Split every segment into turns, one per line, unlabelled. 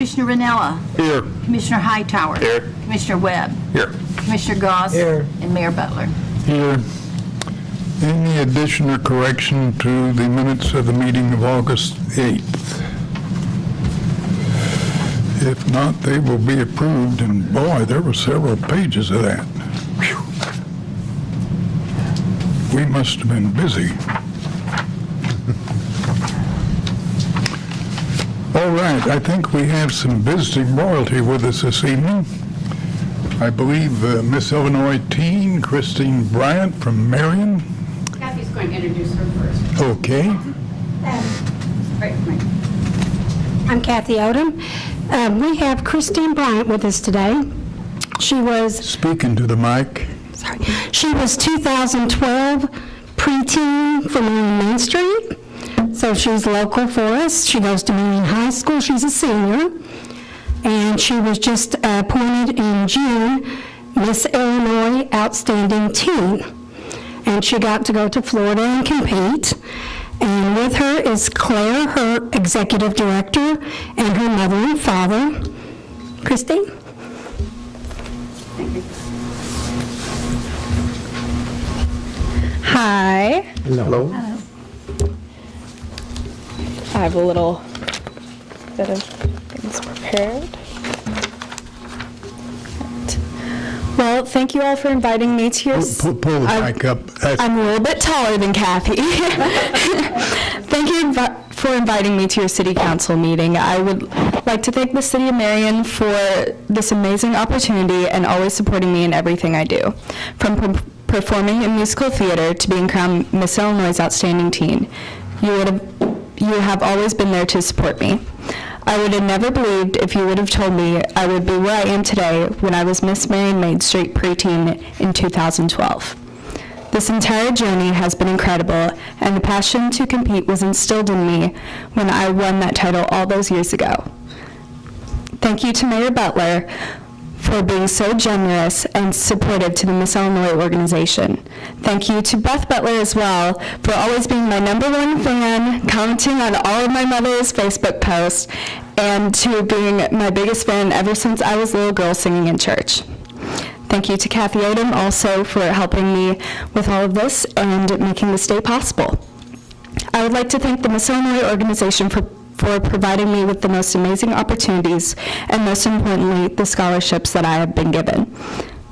Commissioner Ranella.
Here.
Commissioner Hightower.
Here.
Commissioner Webb.
Here.
Commissioner Goss.
Here.
And Mayor Butler.
Here. Any addition or correction to the minutes of the meeting of August 8th? If not, they will be approved, and boy, there were several pages of that. Whew. We must have been busy. All right, I think we have some visiting royalty with us this evening. I believe Miss Illinois teen, Christine Bryant from Marion.
Kathy's going to introduce her first.
Okay.
Right, Mike.
I'm Kathy Odom. We have Christine Bryant with us today. She was
Speaking to the mic.
She was 2012 preteen from Main Street, so she's local for us. She goes to Marion High School. She's a senior, and she was just appointed in June Miss Illinois Outstanding Teen, and she got to go to Florida and compete. And with her is Claire, her executive director, and her mother and father. Christine?
Hi.
Hello.
I have a little bit of things prepared. Well, thank you all for inviting me to your...
Pull the mic up.
I'm a little bit taller than Kathy. Thank you for inviting me to your city council meeting. I would like to thank the city of Marion for this amazing opportunity and always supporting me in everything I do. From performing in musical theater to being crowned Miss Illinois' Outstanding Teen, you have always been there to support me. I would have never believed if you would have told me I would be where I am today when I was Miss Marion Main Street preteen in 2012. This entire journey has been incredible, and the passion to compete was instilled in me when I won that title all those years ago. Thank you to Mayor Butler for being so generous and supportive to the Miss Illinois organization. Thank you to Beth Butler as well for always being my #1 fan, commenting on all of my mother's Facebook posts, and to being my biggest fan ever since I was a little girl singing in church. Thank you to Kathy Odom also for helping me with all of this and making this day possible. I would like to thank the Miss Illinois organization for providing me with the most amazing opportunities and most importantly, the scholarships that I have been given.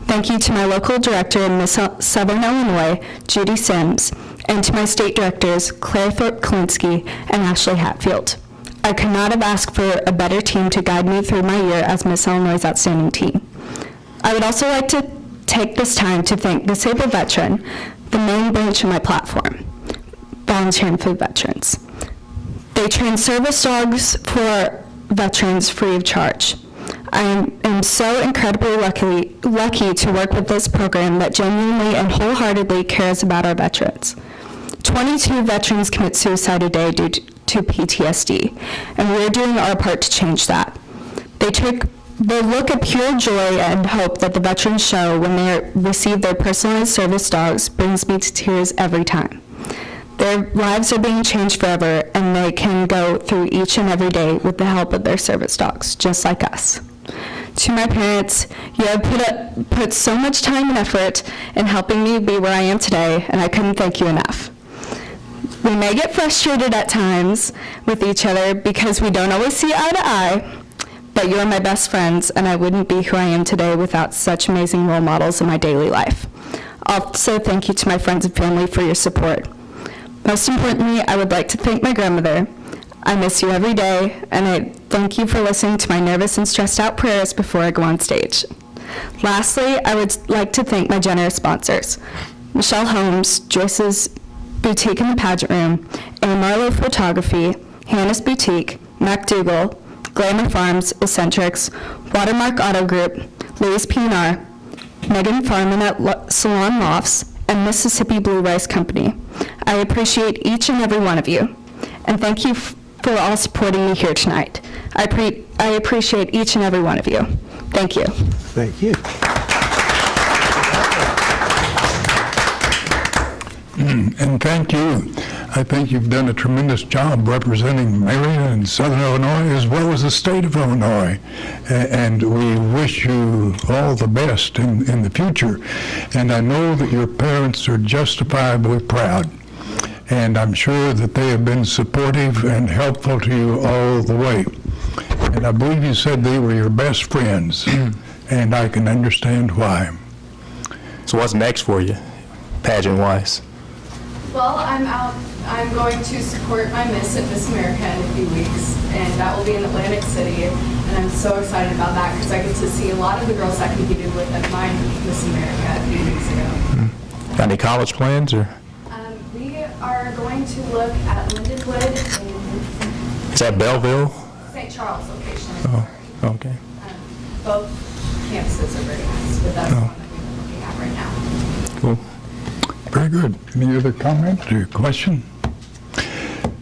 Thank you to my local director in Miss Southern Illinois, Judy Sims, and to my state directors, Claire Thorpe-Klinsky and Ashley Hatfield. I could not have asked for a better team to guide me through my year as Miss Illinois' Outstanding Teen. I would also like to take this time to thank Disabled Veteran, the main branch of my platform, volunteering for veterans. They train service dogs for veterans free of charge. I am so incredibly lucky to work with this program that genuinely and wholeheartedly cares about our veterans. 22 veterans commit suicide a day due to PTSD, and we're doing our part to change that. They look at pure joy and hope that the veterans show when they receive their personalized service dogs brings me to tears every time. Their lives are being changed forever, and they can go through each and every day with the help of their service dogs, just like us. To my parents, you have put so much time and effort in helping me be where I am today, and I couldn't thank you enough. We may get frustrated at times with each other because we don't always see eye to eye, but you are my best friends, and I wouldn't be who I am today without such amazing role models in my daily life. Also, thank you to my friends and family for your support. Most importantly, I would like to thank my grandmother. I miss you every day, and I thank you for listening to my nervous and stressed out prayers before I go on stage. Lastly, I would like to thank my generous sponsors, Michelle Holmes, Joyce's Boutique in the Pageant Room, A. Marlowe Photography, Hannah's Boutique, MacDougall, Glamour Farms, Eccentrics, Watermark Auto Group, Louis P&R, Megan Farman at Salon Lofts, and Mississippi Blue Rice Company. I appreciate each and every one of you, and thank you for all supporting me here tonight. I appreciate each and every one of you. Thank you.
Thank you.
And thank you. I think you've done a tremendous job representing Marion and Southern Illinois as well as the state of Illinois. And we wish you all the best in the future. And I know that your parents are justifiably proud. And I'm sure that they have been supportive and helpful to you all the way. And I believe you said they were your best friends, and I can understand why.
So what's next for you, pageant-wise?
Well, I'm going to support my Miss at Miss America in a few weeks, and that will be in Atlantic City. And I'm so excited about that because I get to see a lot of the girls I competed with at my Miss America a few weeks ago.
Got any college plans, or?
We are going to look at Lindenwood and
Is that Belleville?
St. Charles location.
Oh, okay.
Both campuses are very nice, but that's the one that we're looking at right now.
Cool.
Very good. Any other comment or question?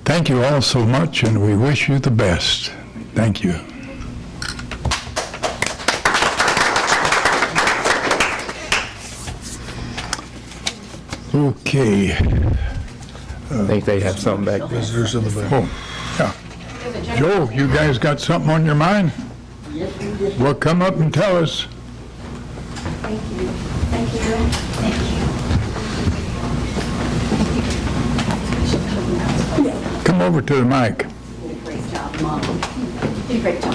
Thank you all so much, and we wish you the best. Thank you. Okay.
I think they have something back there.
Oh, yeah. Joe, you guys got something on your mind? Well, come up and tell us.
Thank you. Thank you, Bill. Thank you.
Come over to the mic.
Did a great job, Mom. Did a great job.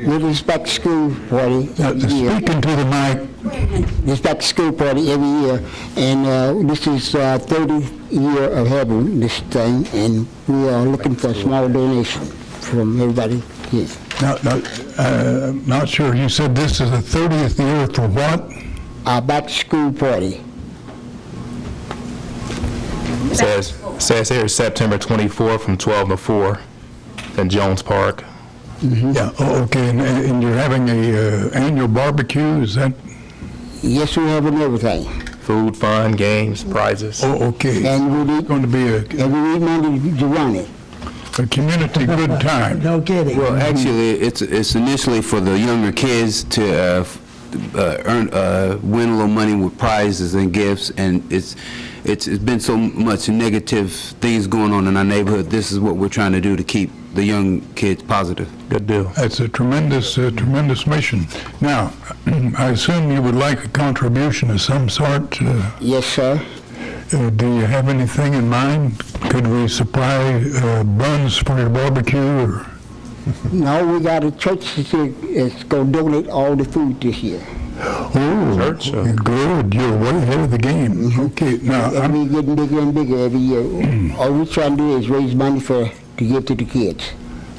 We do back to school party every year.
Speaking to the mic.
This back to school party every year, and this is 30th year of having this thing, and we are looking for a small donation from everybody here.
Not sure. You said this is the 30th year for what?
Our back to school party.
Says here September 24th from 12 to 4 in Jones Park.
Yeah, oh, okay, and you're having a annual barbecue, is that?
Yes, we have everything.
Food, fun, games, prizes.
Oh, okay.
And we
It's going to be
and we need money to run it.
a community good time.
No kidding.
Well, actually, it's initially for the younger kids to win a little money with prizes and gifts, and it's been so much negative things going on in our neighborhood. This is what we're trying to do to keep the young kids positive.
Good deal.
That's a tremendous mission. Now, I assume you would like a contribution of some sort.
Yes, sir.
Do you have anything in mind? Could we supply buns for your barbecue, or?
No, we got a church that's going to donate all the food this year.
Oh,
Church,
good. You're way ahead of the game. Okay, now,
And we're getting bigger and bigger every year. All we're trying to do is raise money to give to the kids.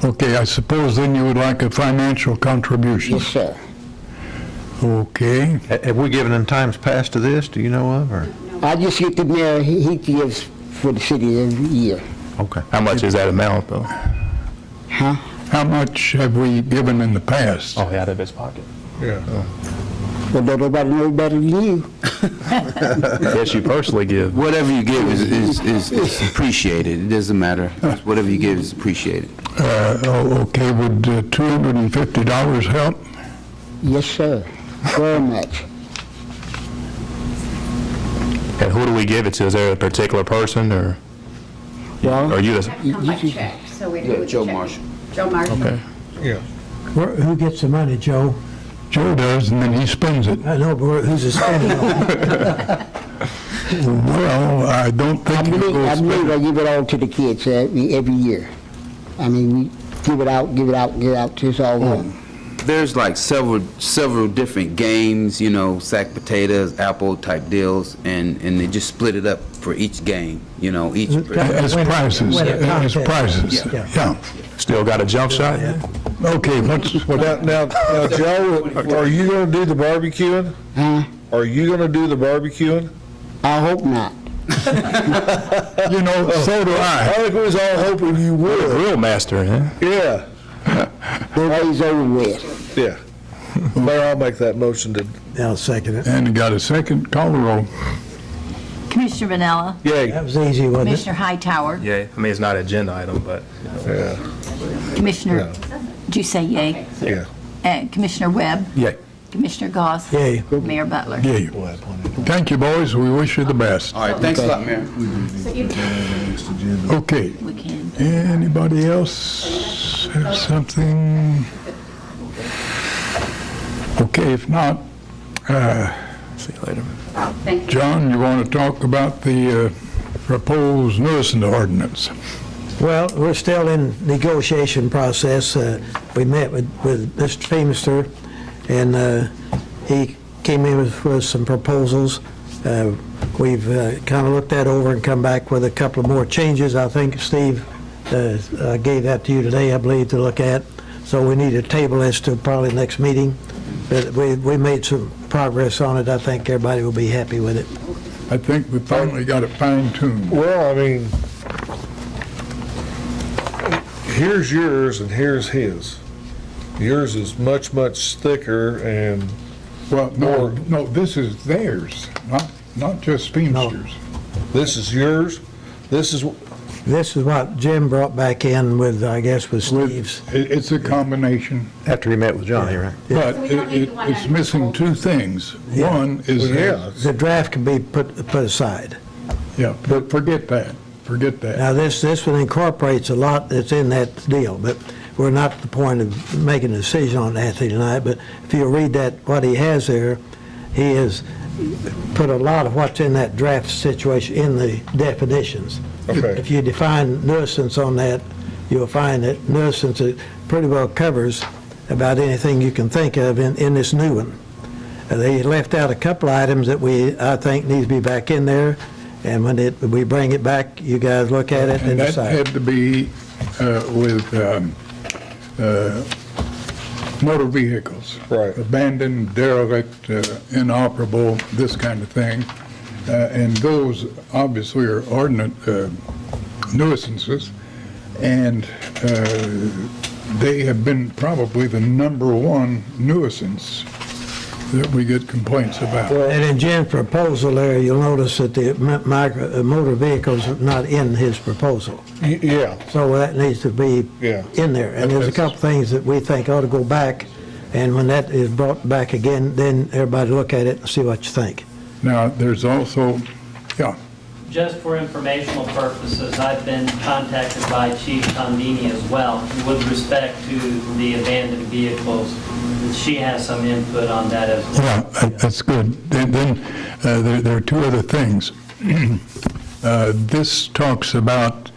okay, I suppose then you would like a financial contribution.
Yes, sir.
Okay.
Have we given in times past to this, do you know of, or?
I just get the mayor, he gives for the city every year.
Okay.
How much is that amount, though?
Huh?
How much have we given in the past?
Oh, out of his pocket.
But don't nobody know better than you.
Yes, you personally give.
Whatever you give is appreciated. It doesn't matter. Whatever you give is appreciated.
Okay, would $250 help?
Yes, sir. Very much.
And who do we give it to? Is there a particular person, or
Well,
are you the?
Come by check, so we do it with
Joe
check.
Marshall.
Joe Marshall.
Okay.
Who gets the money, Joe?
Joe does, and then he spends it.
I know, but who's the spending on?
Well, I don't
I
think you
believe
go
I
spend it.
give it all to the kids every year. I mean, we give it out till it's all gone.
There's like several different games, sack potatoes, apple type deals, and they just split it up for each game, each.
As prizes,
Win a
as
contest.
prizes,
Yeah.
yeah.
Still got a jump shot?
Okay,
Now, Joe, are you going to do the barbecuing?
Huh?
Are you going to do the barbecuing?
I hope not.
So do
I
I.
think we was all hoping you would.
Real master, huh?
Yeah,
Nobody's over with.
yeah. Mayor, I'll make that motion to,
I'll second it.
And got a second, call the roll.
Commissioner Vanella,
yay.
That was easy, wasn't it?
Commissioner Hightower,
Yeah, I mean, it's not an agenda item, but.
Yeah,
Commissioner, did you say yay?
yeah.
And Commissioner Webb,
Yeah.
Commissioner Goss.
Yay.
Mayor Butler.
Yeah. Thank you, boys. We wish you the best.
All right, thanks a lot, Mayor.
Okay.
We can.
Anybody else have something? Okay, if not,
See you later.
John, you want to talk about the proposed nuisance ordinance?
Well, we're still in negotiation process. We met with Mr. Feemster, and he came in with some proposals. We've kind of looked that over and come back with a couple of more changes. I think Steve gave that to you today, I believe, to look at. So we need to table this to probably next meeting. But we made some progress on it. I think everybody will be happy with it.
I think we finally got it fine-tuned.
Well, I mean, here's yours and here's his. Yours is much, much thicker and
Well, no, this is theirs, not just Feemster's.
this is yours. This is,
This is what Jim brought back in with, I guess, with Steve's.
It's a combination,
After he met with Johnny, right?
but
So we don't need the one
it's
that-
missing two things. One is,
yeah,
The draft can be put aside.
yeah, but forget that.
Now, this one incorporates a lot that's in that deal, but we're not at the point of making a decision on Anthony tonight, but if you read that, what he has there, he has put a lot of what's in that draft situation in the definitions.
Okay.
If you define nuisance on that, you'll find that nuisance it pretty well covers about anything you can think of in this new one. They left out a couple items that I think needs to be back in there, and when we bring it back, you guys look at it and
And that
decide.
had to be with motor vehicles.
Right.
Abandoned, derelict, inoperable, this kind of thing. And those obviously are ordinance nuisances. And they have been probably the number one nuisance that we get complaints about.
And in Jim's proposal there, you'll notice that the motor vehicles are not in his proposal.
yeah,
So that needs to be
Yeah.
in there. And there's a couple things that we think ought to go back, and when that is brought back again, then everybody look at it and see what you think.
Now, there's also, yeah,
Just for informational purposes, I've been contacted by Chief Tondini as well with respect to the abandoned vehicles. She has some input on that as well.
yeah, that's good. Then there are two other things. This talks about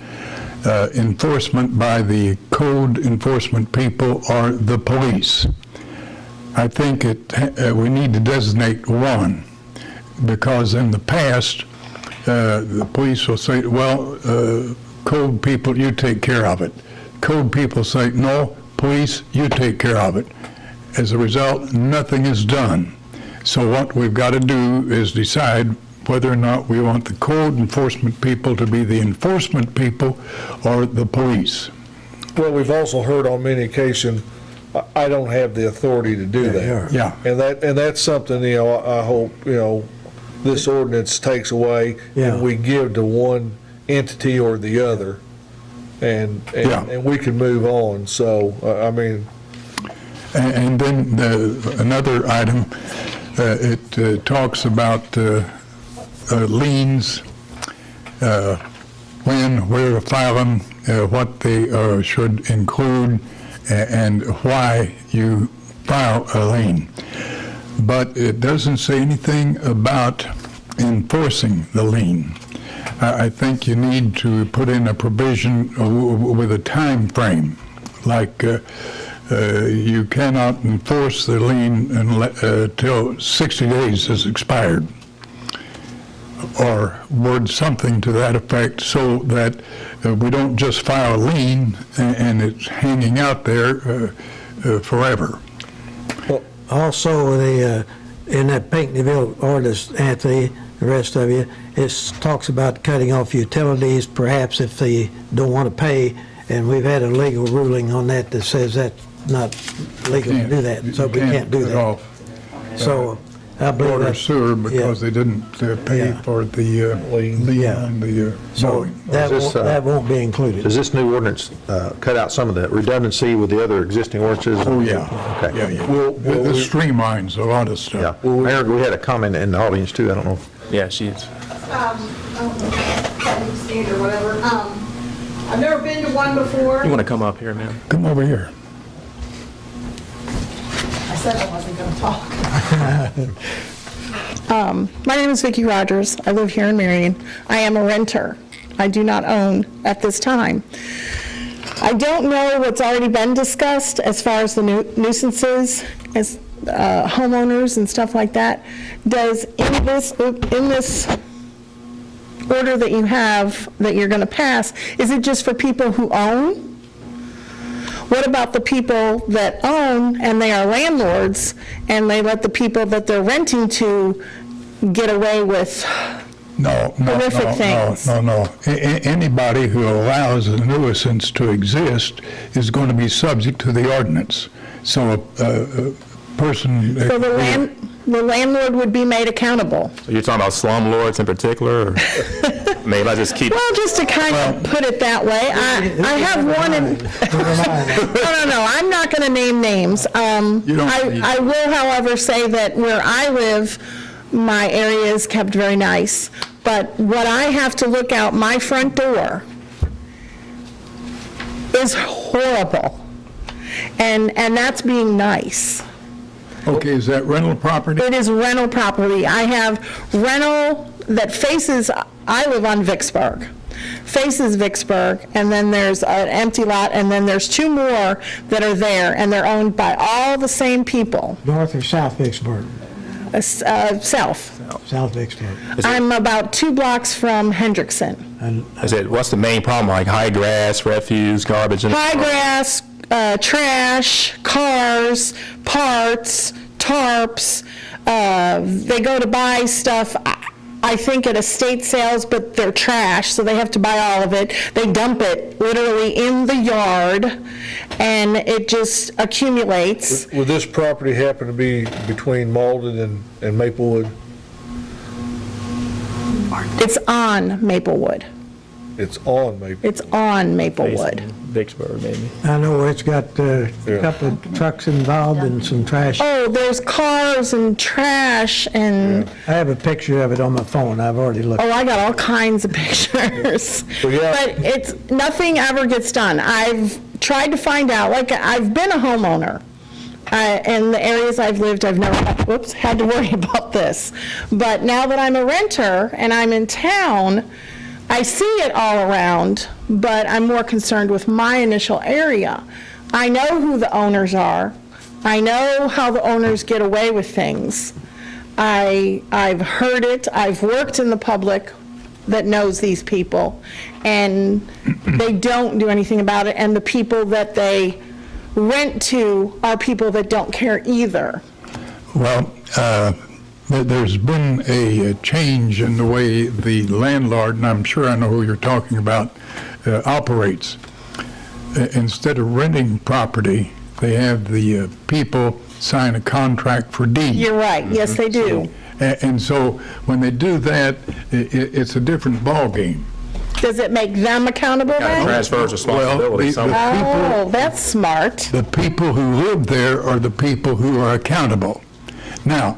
enforcement by the code enforcement people or the police. I think we need to designate one, because in the past, the police will say, well, code people, you take care of it. Code people say, no, police, you take care of it. As a result, nothing is done. So what we've got to do is decide whether or not we want the code enforcement people to be the enforcement people or the police.
well, we've also heard on many occasions, I don't have the authority to do that.
Yeah.
And that's something, I hope, this ordinance takes away
Yeah.
and we give to one entity or the other, and
Yeah.
we can move on. So, I mean,
And then another item, it talks about liens, when, where to file them, what they should include, and why you file a lien. But it doesn't say anything about enforcing the lien. I think you need to put in a provision with a time frame, like you cannot enforce the lien until 60 days has expired, or word something to that effect, so that we don't just file a lien and it's hanging out there forever.
Also, in that Pinckneyville ordinance, Anthony, the rest of you, it talks about cutting off utilities, perhaps if they don't want to pay, and we've had a legal ruling on that that says that's not legal to do that, so we can't do
cut
that.
off.
So I believe
water
that's-
sewer because they didn't pay
Yeah.
for the lien
Yeah.
on the
So
mowing.
that won't be included.
Does this new ordinance cut out some of the redundancy with the other existing ordinances?
Oh, yeah.
Okay.
Yeah, yeah. This streamlines a lot of stuff.
Yeah. Mayor, we had a comment in the audience too, I don't know.
Yeah, she is.
State or whatever. I've never been to one before.
You want to come up here, ma'am?
Come over here.
I said I wasn't going to talk.
My name is Vicki Rogers. I live here in Marion. I am a renter. I do not own at this time. I don't know what's already been discussed as far as the nuisances, as homeowners and stuff like that. Does in this order that you have, that you're going to pass, is it just for people who own? What about the people that own and they are landlords and they let the people that they're renting to get away with horrific things?
No. Anybody who allows a nuisance to exist is going to be subject to the ordinance. So a person...
So the landlord would be made accountable?
So you're talking about slumlords in particular, or maybe I just keep...
Well, just to kind of put it that way, I have one in... No, I'm not going to name names. I will, however, say that where I live, my area is kept very nice. But what I have to look out my front door is horrible. And that's being nice.
Okay, is that rental property?
It is rental property. I have rental that faces, I live on Vicksburg, faces Vicksburg, and then there's an empty lot, and then there's two more that are there, and they're owned by all the same people.
North or South Vicksburg?
South.
South Vicksburg.
I'm about 2 blocks from Hendrickson.
What's the main problem, like high grass, refuse, garbage?
High grass, trash, cars, parts, tarps. They go to buy stuff, I think at estate sales, but they're trash, so they have to buy all of it. They dump it literally in the yard, and it just accumulates.
Would this property happen to be between Malden and Maplewood?
It's on Maplewood.
It's on Maplewood.
It's on Maplewood.
Vicksburg, maybe.
I know it's got a couple of trucks involved and some trash.
Oh, there's cars and trash and,
I have a picture of it on my phone. I've already looked.
oh, I got all kinds of pictures.
Well, yeah.
But it's, nothing ever gets done. I've tried to find out, like, I've been a homeowner. In the areas I've lived, I've never had to worry about this. But now that I'm a renter and I'm in town, I see it all around, but I'm more concerned with my initial area. I know who the owners are. I know how the owners get away with things. I've heard it. I've worked in the public that knows these people, and they don't do anything about it. And the people that they rent to are people that don't care either.
Well, there's been a change in the way the landlord, and I'm sure I know who you're talking about, operates. Instead of renting property, they have the people sign a contract for deed.
You're right. Yes, they do.
And so when they do that, it's a different ballgame.
Does it make them accountable then?
Transfers responsibility.
Oh, that's smart.
The people who live there are the people who are accountable. Now,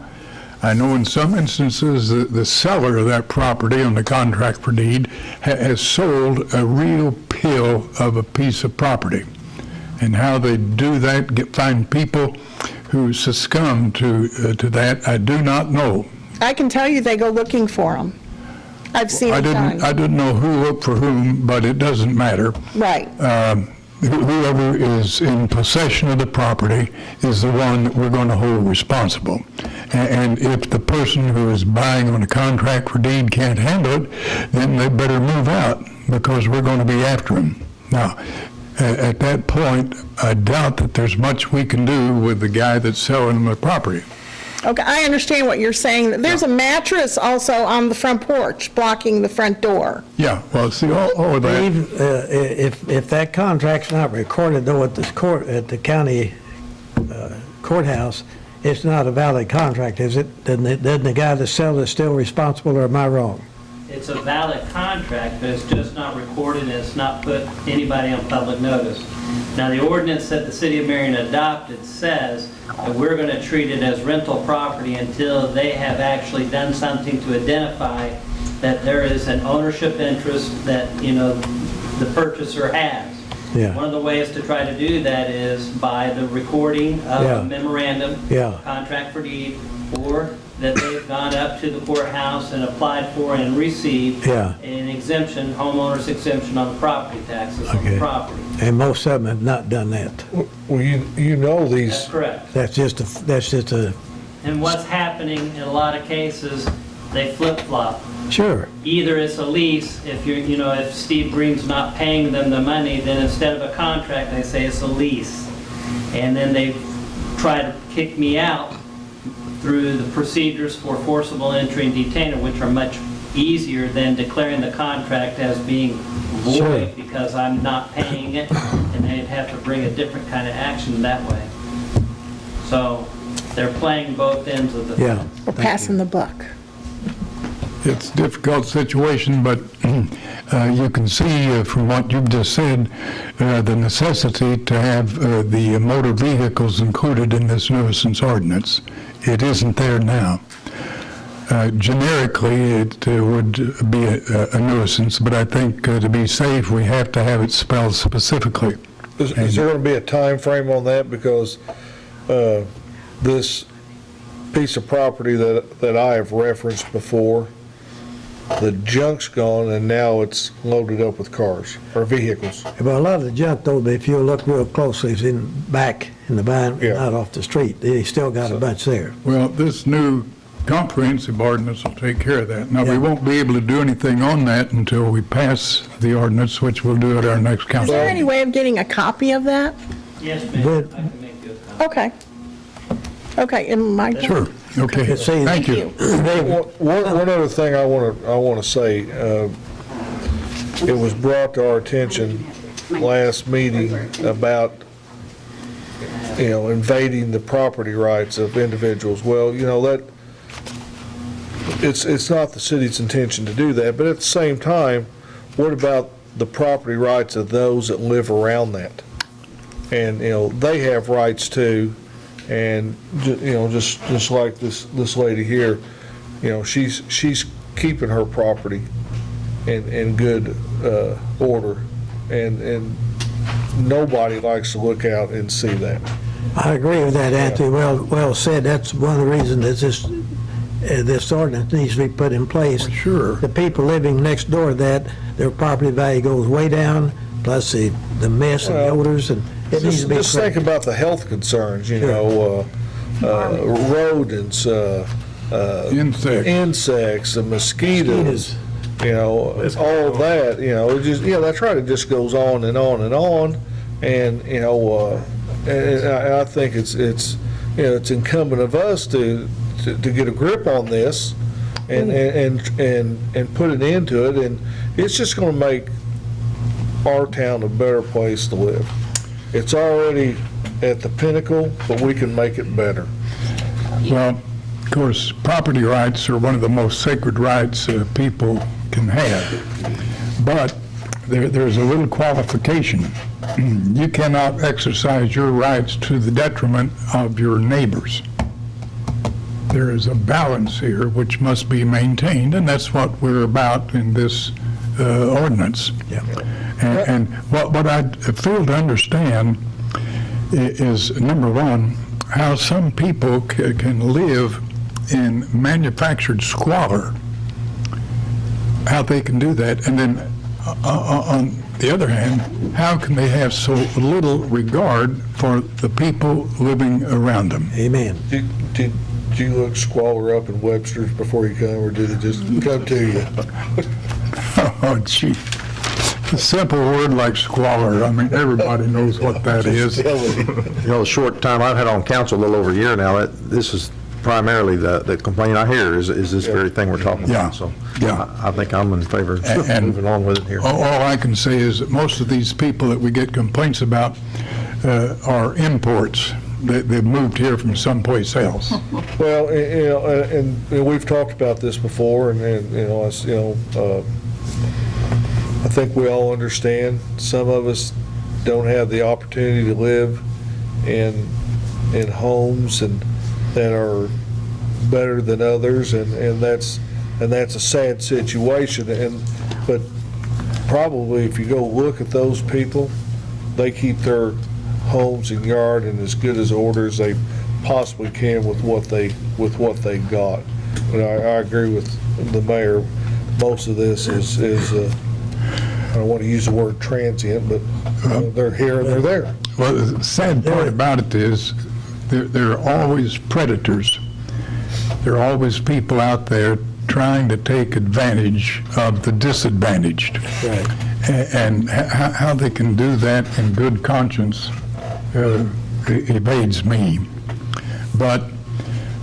I know in some instances the seller of that property on the contract for deed has sold a real pill of a piece of property. And how they do that, find people who succumb to that, I do not know.
I can tell you they go looking for them. I've seen it done.
I didn't know who looked for whom, but it doesn't matter.
Right.
Whoever is in possession of the property is the one that we're going to hold responsible. And if the person who is buying on a contract for deed can't handle it, then they better move out, because we're going to be after them. Now, at that point, I doubt that there's much we can do with the guy that's selling the property.
Okay, I understand what you're saying. There's a mattress also on the front porch blocking the front door.
Yeah, well, see, all of that.
If that contract's not recorded though at this court, at the county courthouse, it's not a valid contract, is it? Doesn't the guy that sells it still responsible, or am I wrong?
It's a valid contract, but it's just not recorded and it's not put anybody on public notice. Now, the ordinance that the City of Marion adopted says that we're going to treat it as rental property until they have actually done something to identify that there is an ownership interest that, the purchaser has.
Yeah.
One of the ways to try to do that is by the recording of
Yeah.
a memorandum,
Yeah.
contract for deed, or that they've gone up to the courthouse and applied for and received
Yeah.
an exemption, homeowner's exemption on the property taxes on the
Okay.
property.
And most of them have not done that.
Well, you know these,
That's correct.
That's just a,
And what's happening in a lot of cases, they flip-flop.
sure,
Either it's a lease, if if Steve Green's not paying them the money, then instead of a contract, they say it's a lease. And then they try to kick me out through the procedures for forcible entry and detainer, which are much easier than declaring the contract as being void
Sure.
because I'm not paying it, and they'd have to bring a different kind of action that way. So they're playing both ends of the
yeah.
fence.
We're passing the buck.
It's a difficult situation, but you can see from what you've just said, the necessity to have the motor vehicles included in this nuisance ordinance. It isn't there now. Generically, it would be a nuisance, but I think to be safe, we have to have it spelled specifically.
is there going to be a time frame on that? Because this piece of property that I have referenced before, the junk's gone and now it's loaded up with cars or vehicles.
But a lot of the junk, though, if you look real closely, is back in the barn,
Yeah.
not off the street. They still got a bunch there.
Well, this new comprehensive ordinance will take care of that. Now, we won't be able to do anything on that until we pass the ordinance, which we'll do at our next
Is
council.
there any way of getting a copy of that?
Yes, ma'am,
But-
I can make you a copy.
Okay. Okay, and my...
Sure, okay,
It says-
thank you.
One other thing I want to say, it was brought to our attention last meeting about, invading the property rights of individuals. Well, that, it's not the city's intention to do that, but at the same time, what about the property rights of those that live around that? And, they have rights too. And, just like this lady here, she's keeping her property in good order, and nobody likes to look out and see that.
I agree with that, Anthony. Well said. That's one of the reasons that this ordinance needs to be put in place.
Sure.
The people living next door to that, their property value goes way down, plus the mess and the odors, and it needs to be
Just think
corrected.
about the health concerns, rodents, insects, the mosquitoes, all of that, that's right, it just goes on and on and on, and, and I think it's incumbent of us to get a grip on this and put an end to it, and it's just gonna make our town a better place to live. It's already at the pinnacle, but we can make it better.
Well, of course, property rights are one of the most sacred rights people can have. But there's a little qualification. You cannot exercise your rights to the detriment of your neighbors. There is a balance here which must be maintained, and that's what we're about in this ordinance.
Yeah.
And what I fail to understand is, number one, how some people can live in manufactured squalor, how they can do that, and then on the other hand, how can they have so little regard for the people living around them?
Amen.
Did you look squalor up in Webster's before you come, or did it just come to you?
Oh, gee. A simple word like squalor, I mean, everybody knows what that is.
The short time I've had on council, a little over a year now, this is primarily the complaint I hear is this very thing we're talking
Yeah,
about. So
yeah.
I think I'm in favor of
And-
moving along with it here.
All I can say is that most of these people that we get complaints about are imports. they've moved here from someplace else.
Well, you know, and we've talked about this before, and you know, I think we all understand. Some of us don't have the opportunity to live in homes and that are better than others, and that's a sad situation. But probably if you go look at those people, they keep their homes and yard in as good as order as they possibly can with what they got. And I agree with the mayor. Most of this is I don't want to use the word transient, but they're here and they're there.
Well, the sad part about it is there are always predators. There are always people out there trying to take advantage of the disadvantaged.
Right.
And how they can do that in good conscience evades me. But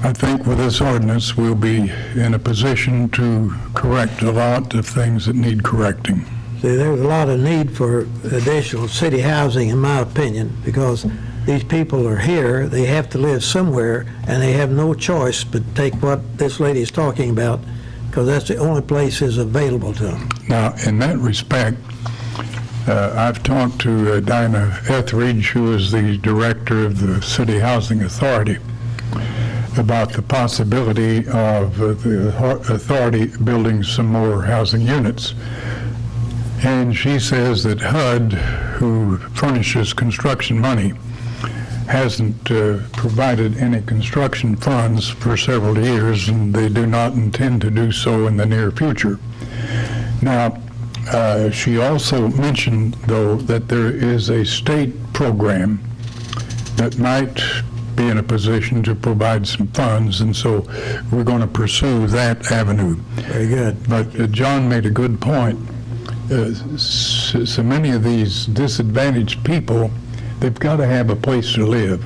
I think with this ordinance, we'll be in a position to correct a lot of things that need correcting.
See, there's a lot of need for additional city housing, in my opinion, because these people are here, they have to live somewhere, and they have no choice but take what this lady is talking about, because that's the only places available to them.
Now, in that respect, I've talked to Dinah Etheridge, who is the director of the City Housing Authority, about the possibility of the authority building some more housing units. And she says that HUD, who furnishes construction money, hasn't provided any construction funds for several years, and they do not intend to do so in the near future. Now, she also mentioned, though, that there is a state program that might be in a position to provide some funds, and so we're going to pursue that avenue.
Very good.
But John made a good point. So many of these disadvantaged people, they've got to have a place to live,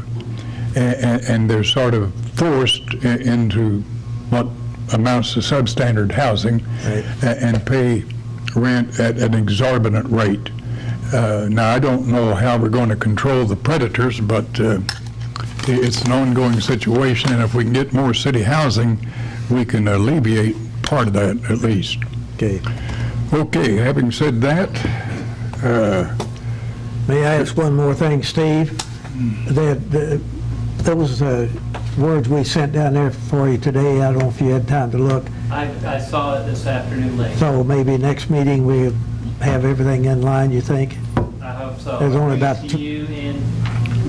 and they're sort of forced into what amounts to substandard housing,
right, and
pay rent at an exorbitant rate. Now, I don't know how we're going to control the predators, but it's an ongoing situation, and if we can get more city housing, we can alleviate part of that at least.
Okay.
Okay, having said that,
may I ask one more thing, Steve? Those words we sent down there for you today, I don't know if you had time to look.
I saw it this afternoon late.
So maybe next meeting we'll have everything in line, you think?
I hope so.
There's only about
See you in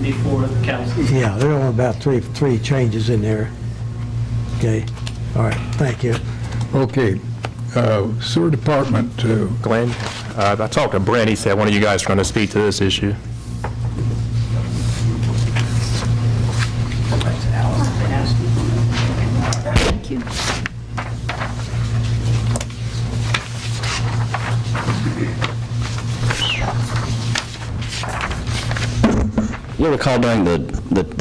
before the council.
Yeah, there are only about three changes in there. Okay, all right, thank you.
okay, sewer department,
Glenn, I talked to Brent. He said one of you guys are going to speak to this issue.
Thank you.
You'll recall during the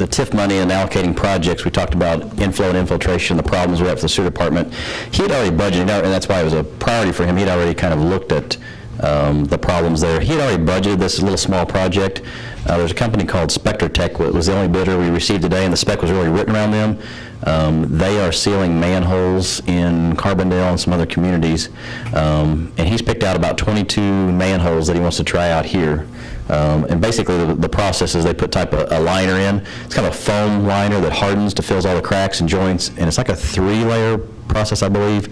TIF money and allocating projects, we talked about inflow and infiltration, the problems we have for the sewer department. He had already budgeted, and that's why it was a priority for him. He'd already kind of looked at the problems there. He had already budgeted this little small project. There's a company called Spectre Tech, was the only bidder we received today, and the spec was really written around them. They are sealing manholes in Carbondale and some other communities, and he's picked out about 22 manholes that he wants to try out here. And basically the process is they put a liner in. It's kind of a foam liner that hardens to fills all the cracks and joints, and it's like a 3-layer process, I believe.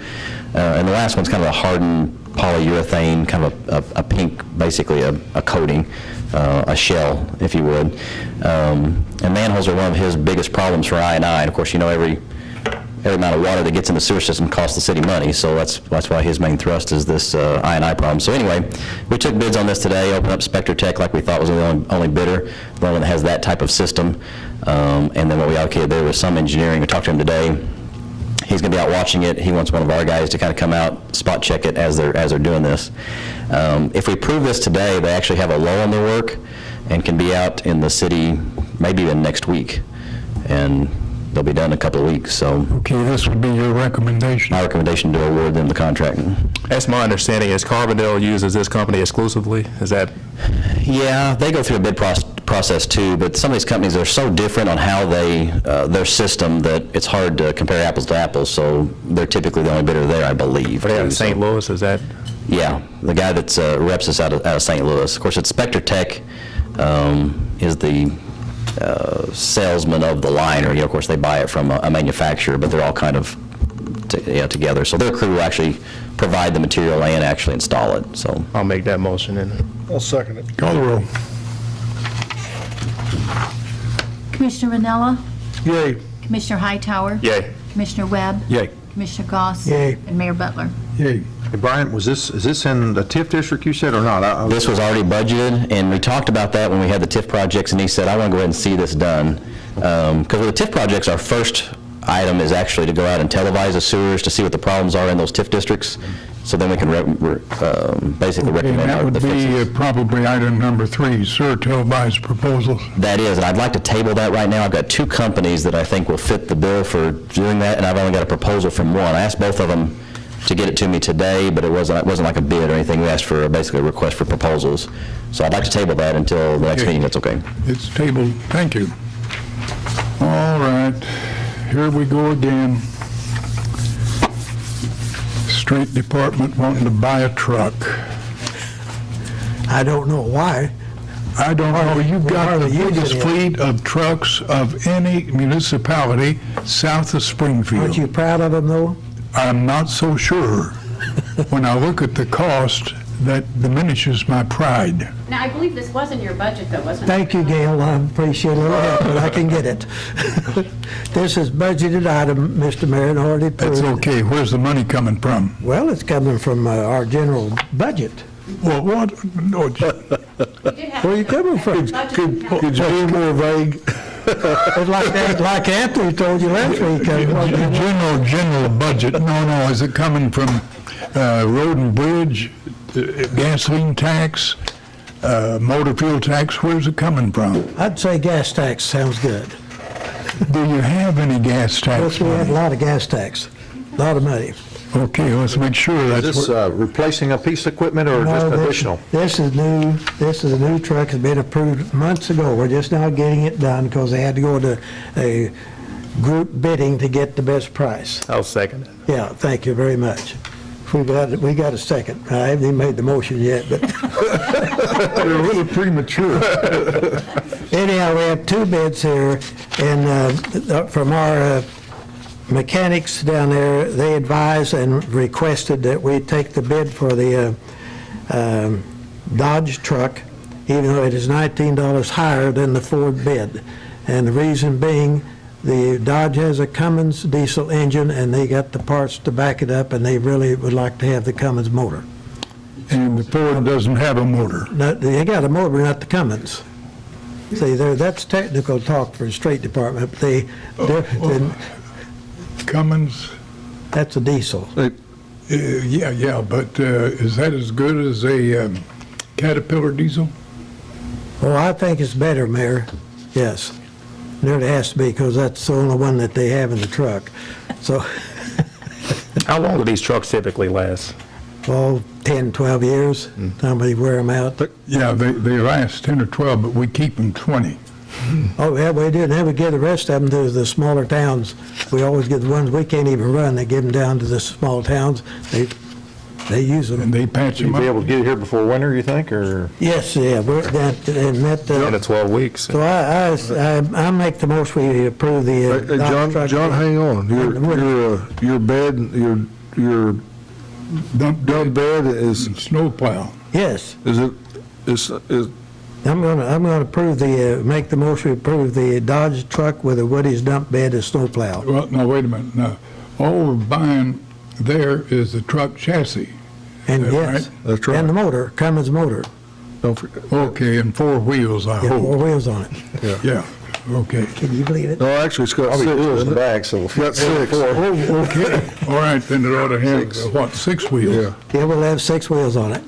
And the last one's kind of a hardened polyurethane, kind of a pink, basically a coating, a shell, if you would. And manholes are one of his biggest problems for I&I. And of course, you know, every amount of water that gets in the sewer system costs the city money, so that's why his main thrust is this I&I problem. So anyway, we took bids on this today, opened up Spectre Tech like we thought was the only bidder, the one that has that type of system. And then what we allocated there was some engineering. We talked to him today. He's going to be out watching it. He wants one of our guys to kind of come out, spot check it as they're doing this. If we approve this today, they actually have a lull in their work and can be out in the city maybe even next week. And they'll be done in a couple of weeks, so.
okay, this would be your recommendation.
My recommendation to award them the contract.
That's my understanding. Is Carbondale uses this company exclusively? Is that?
Yeah, they go through a bid process too, but some of these companies are so different on how they, their system, that it's hard to compare apples to apples, so they're typically the only bidder there, I believe.
Are they out of
too,
St.
so-
Louis, is that?
Yeah, the guy that's reps us out of St. Louis. Of course, it's Spectre Tech is the salesman of the liner. You know, of course, they buy it from a manufacturer, but they're all kind of together. So their crew will actually provide the material and actually install it, so.
I'll make that motion then.
I'll second it.
Call the roll.
Commissioner Vanella?
Yay.
Commissioner Hightower?
Yay.
Commissioner Webb?
Yay.
Commissioner Goss?
Yay.
And Mayor Butler.
Yay.
Hey, Brian, is this in the TIF district you said or not?
This was already budgeted, and we talked about that when we had the TIF projects, and he said, I want to go ahead and see this done. Because with the TIF projects, our first item is actually to go out and televise the sewers to see what the problems are in those TIF districts, so then we can basically
Okay,
recommend
that would
the
be
fixes.
probably item number 3, sir, televised proposals.
That is, and I'd like to table that right now. I've got 2 companies that I think will fit the bill for doing that, and I've only got a proposal from one. I asked both of them to get it to me today, but it wasn't like a bid or anything. We asked for basically a request for proposals. So I'd like to table that until the next
Okay.
meeting, that's okay.
It's tabled. Thank you. All right, here we go again. Street Department wanting to buy a truck.
I don't know why.
I don't know, you've got the
hardly use
biggest
it.
fleet of trucks of any municipality south of Springfield.
Aren't you proud of them, though?
I'm not so sure. When I look at the cost, that diminishes my pride.
Now, I believe this was in your budget, though, wasn't it?
Thank you, Gail, I appreciate a little help, but I can get it. This is budgeted item, Mr. Mayor, and already approved.
That's okay, where's the money coming from?
Well, it's coming from our general budget.
Well, what? No,
Where are you coming from?
Could you be more vague?
It's like that, like Anthony told you last week.
the general budget, no, is it coming from road and bridge, gasoline tax, motor fuel tax, where's it coming from?
I'd say gas tax sounds good.
Do you have any gas tax
Yes, we have a
money?
lot of gas tax, a lot of money.
Okay, let's make sure
Is
that's
this
what...
replacing a piece of equipment or just
No, this-
additional?
This is new, this is a new truck, it's been approved months ago. We're just now getting it done because they had to go to a group bidding to get the best price.
I'll second it.
Yeah, thank you very much. We got a second. I haven't even made the motion yet, but
You're a little premature.
anyhow, we have 2 bids here, and from our mechanics down there, they advised and requested that we take the bid for the Dodge truck, even though it is $19 higher than the Ford bid. And the reason being, the Dodge has a Cummins diesel engine, and they got the parts to back it up, and they really would like to have the Cummins motor.
And the Ford doesn't have a motor.
They got a motor, not the Cummins. See, that's technical talk for the Street Department, but
Cummins,
that's a diesel.
yeah, but is that as good as a Caterpillar diesel?
Well, I think it's better, Mayor, yes. Nearly has to be, because that's the only one that they have in the truck. So,
How long do these trucks typically last?
10, 12 years, somebody wear them out.
Yeah, they last 10 or 12, but we keep them 20.
Oh, yeah, we do, and then we give the rest of them to the smaller towns. We always get the ones we can't even run, they give them down to the small towns. They use them.
And they patch
Will
them
you be
up.
able to get it here before winter, you think, or?
Yes, yeah, and that,
In the 12 weeks.
so I make the motion we approve the.
Hey, John, hang on. Your bed, your dump bed is,
Snowplow.
Yes,
is
I'm gonna approve make the motion to approve the Dodge truck with a Woody's dump bed and snowplow.
Well, no, wait a minute, no. All we're buying there is the truck chassis.
And
Is that
yes,
right?
That's right.
and the motor, Cummins motor,
don't forget.
Okay, and 4 wheels, I
yeah, 4
hope.
wheels on it.
Yeah, okay.
Can you believe it?
No, actually, it's got 6.
Probably 2 in
isn't
the
it?
back, so.
It's got 6.
Oh, okay. All right, then it ought to have, what, 6 wheels?
Yeah.
Yeah, we'll have 6 wheels on it,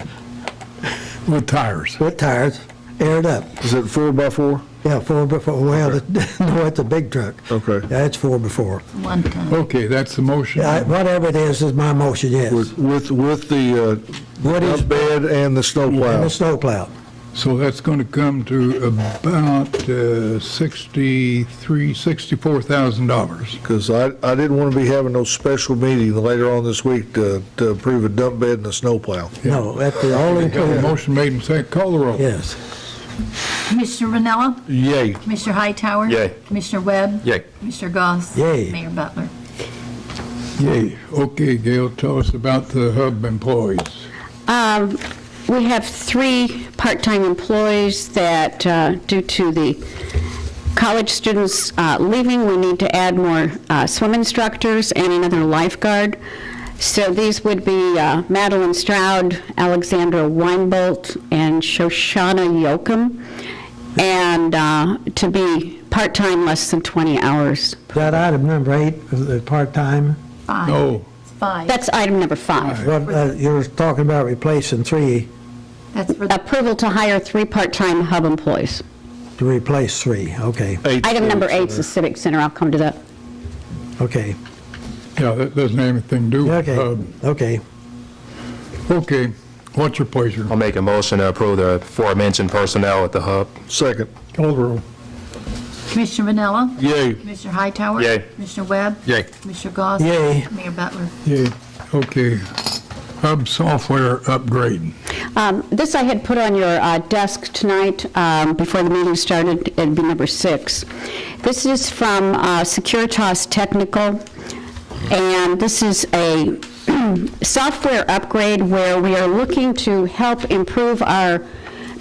With tires.
with tires, aired up.
Is it 4x4?
Yeah, 4x4, well, no, it's a big truck.
Okay.
Yeah, it's 4x4.
1 ton.
Okay, that's the motion.
Whatever it is my motion, yes.
With the
Woody's
dump bed and the
And the
snowplow.
snowplow.
So that's going to come to about $64,000.
Because I didn't want to be having no special meeting later on this week to approve a dump bed and a snowplow.
No, that's the all
Got a
included.
motion made and seconded. Call the roll.
Yes.
Commissioner Vanella?
Yay.
Commissioner Hightower?
Yay.
Commissioner Webb?
Yay.
Commissioner Goss?
Yay.
Mayor Butler?
Yay. Okay, Gail, tell us about the hub employees.
We have 3 part-time employees that, due to the college students leaving, we need to add more swim instructors and another lifeguard. So these would be Madeline Stroud, Alexandra Weinbolt, and Shoshana Yoakum, and to be part-time less than 20 hours.
That item number 8, the part-time,
5.
No.
It's 5.
That's item number 5.
you were talking about replacing 3
That's for the
Approval to hire 3 part-time hub employees.
to replace 3, okay,
Item number 8 is the Civic Center. I'll come to that.
okay.
Yeah, that doesn't have anything to do with
Okay,
hub.
okay.
Okay, what's your pleasure?
I'll make a motion to approve the aforementioned personnel at the hub.
Second.
Call the roll.
Commissioner Vanella?
Yay.
Commissioner Hightower?
Yay.
Commissioner Webb?
Yay.
Commissioner Goss?
Yay.
Mayor Butler?
Yay. Okay. Hub software upgrade.
This I had put on your desk tonight before the meeting started. It'd be number 6. This is from Securitas Technical, and this is a software upgrade where we are looking to help improve our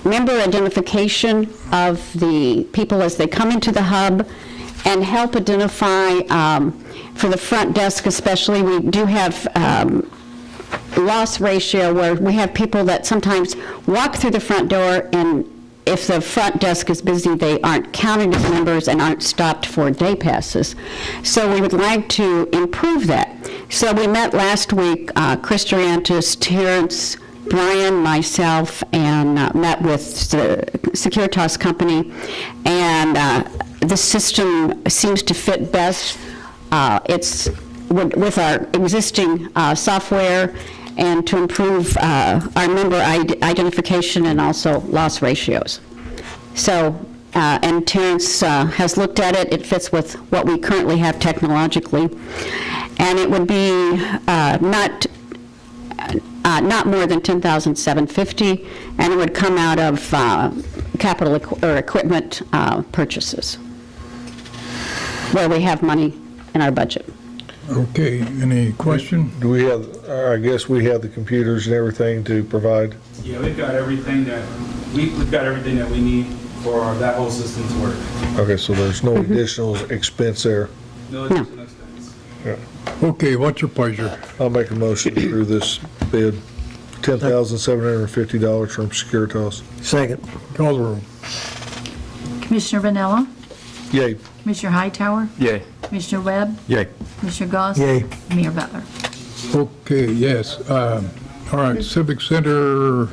member identification of the people as they come into the hub and help identify, for the front desk especially, we do have loss ratio where we have people that sometimes walk through the front door, and if the front desk is busy, they aren't counted as members and aren't stopped for day passes. So we would like to improve that. So we met last week, Chris Durantis, Terrence, Brian, myself, and met with the Securitas company, and the system seems to fit best. It's with our existing software, and to improve our member identification and also loss ratios. So, and Terrence has looked at it. It fits with what we currently have technologically, and it would be not more than $10,750, and it would come out of capital or equipment purchases, where we have money in our budget.
Okay, any question?
Do we have, I guess we have the computers and everything to provide?
Yeah, we've got everything that we need for that whole system to work.
Okay, so there's no additional expense there?
No additional expense.
Yeah.
Okay, what's your pleasure?
I'll make a motion to approve this bid, $10,750 from Securitas.
Second.
Call the roll.
Commissioner Vanella?
Yay.
Commissioner Hightower?
Yay.
Commissioner Webb?
Yay.
Commissioner Goss?
Yay.
Mayor Butler?
Okay, yes. All right, Civic Center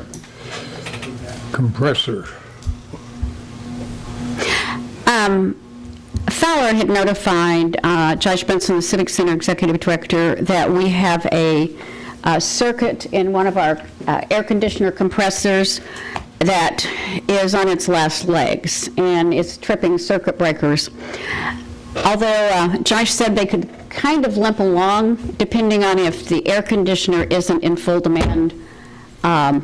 compressor.
Fowler had notified Judge Benson, the Civic Center Executive Director, that we have a circuit in one of our air conditioner compressors that is on its last legs, and it's tripping circuit breakers. Although Josh said they could kind of limp along, depending on if the air conditioner isn't in full demand. I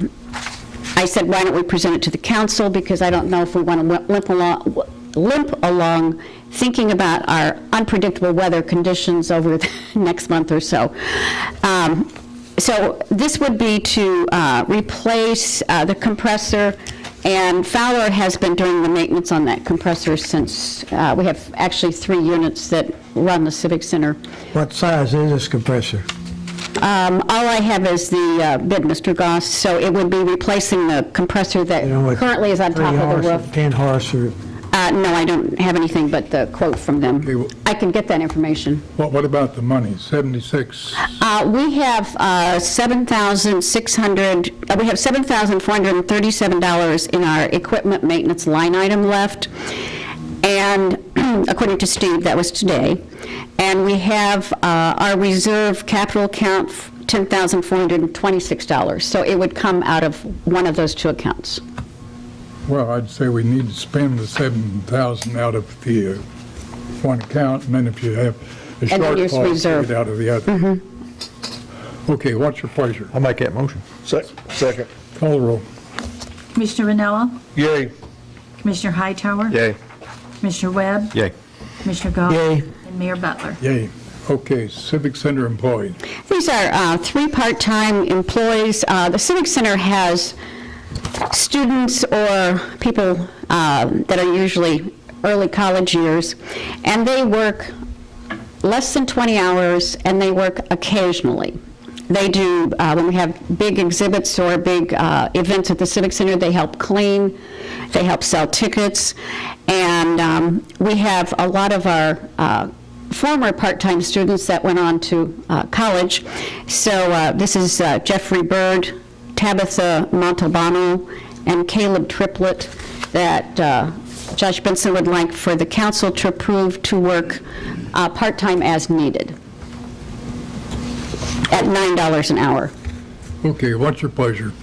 said, why don't we present it to the council, because I don't know if we want to limp along thinking about our unpredictable weather conditions over the next month or so. So this would be to replace the compressor, and Fowler has been doing the maintenance on that compressor since we have actually 3 units that run the Civic Center.
What size is this compressor?
All I have is the bid, Mr. Goss, so it would be replacing the compressor that currently is on top of the roof.
10 horse or...
No, I don't have anything but the quote from them.
Okay,
I can get that information.
what about the money? 76?
We have $7,437 in our equipment maintenance line item left, and according to Steve, that was today. And we have our reserve capital account, $10,426. So it would come out of one of those 2 accounts.
Well, I'd say we need to spend the 7,000 out of the one account, and then if you have a
And then use
shortfall,
reserve.
take it out of the other. Okay, what's your pleasure?
I'll make that motion.
Second.
Call the roll.
Commissioner Ranella,
Yay.
Commissioner Hightower,
Yay.
Commissioner Webb,
Yay.
Commissioner Goss,
Yay.
and Mayor Butler.
Yay. Okay, Civic Center employee.
These are three part-time employees. The Civic Center has students or people that are usually early college years, and they work less than 20 hours, and they work occasionally. They do, when we have big exhibits or big events at the Civic Center, they help clean, they help sell tickets, and we have a lot of our former part-time students that went on to college. So this is Jeffrey Bird, Tabitha Montalbano, and Caleb Triplett that Judge Benson would like for the council to approve to work part-time as needed at $9 an hour.
Okay, what's your pleasure?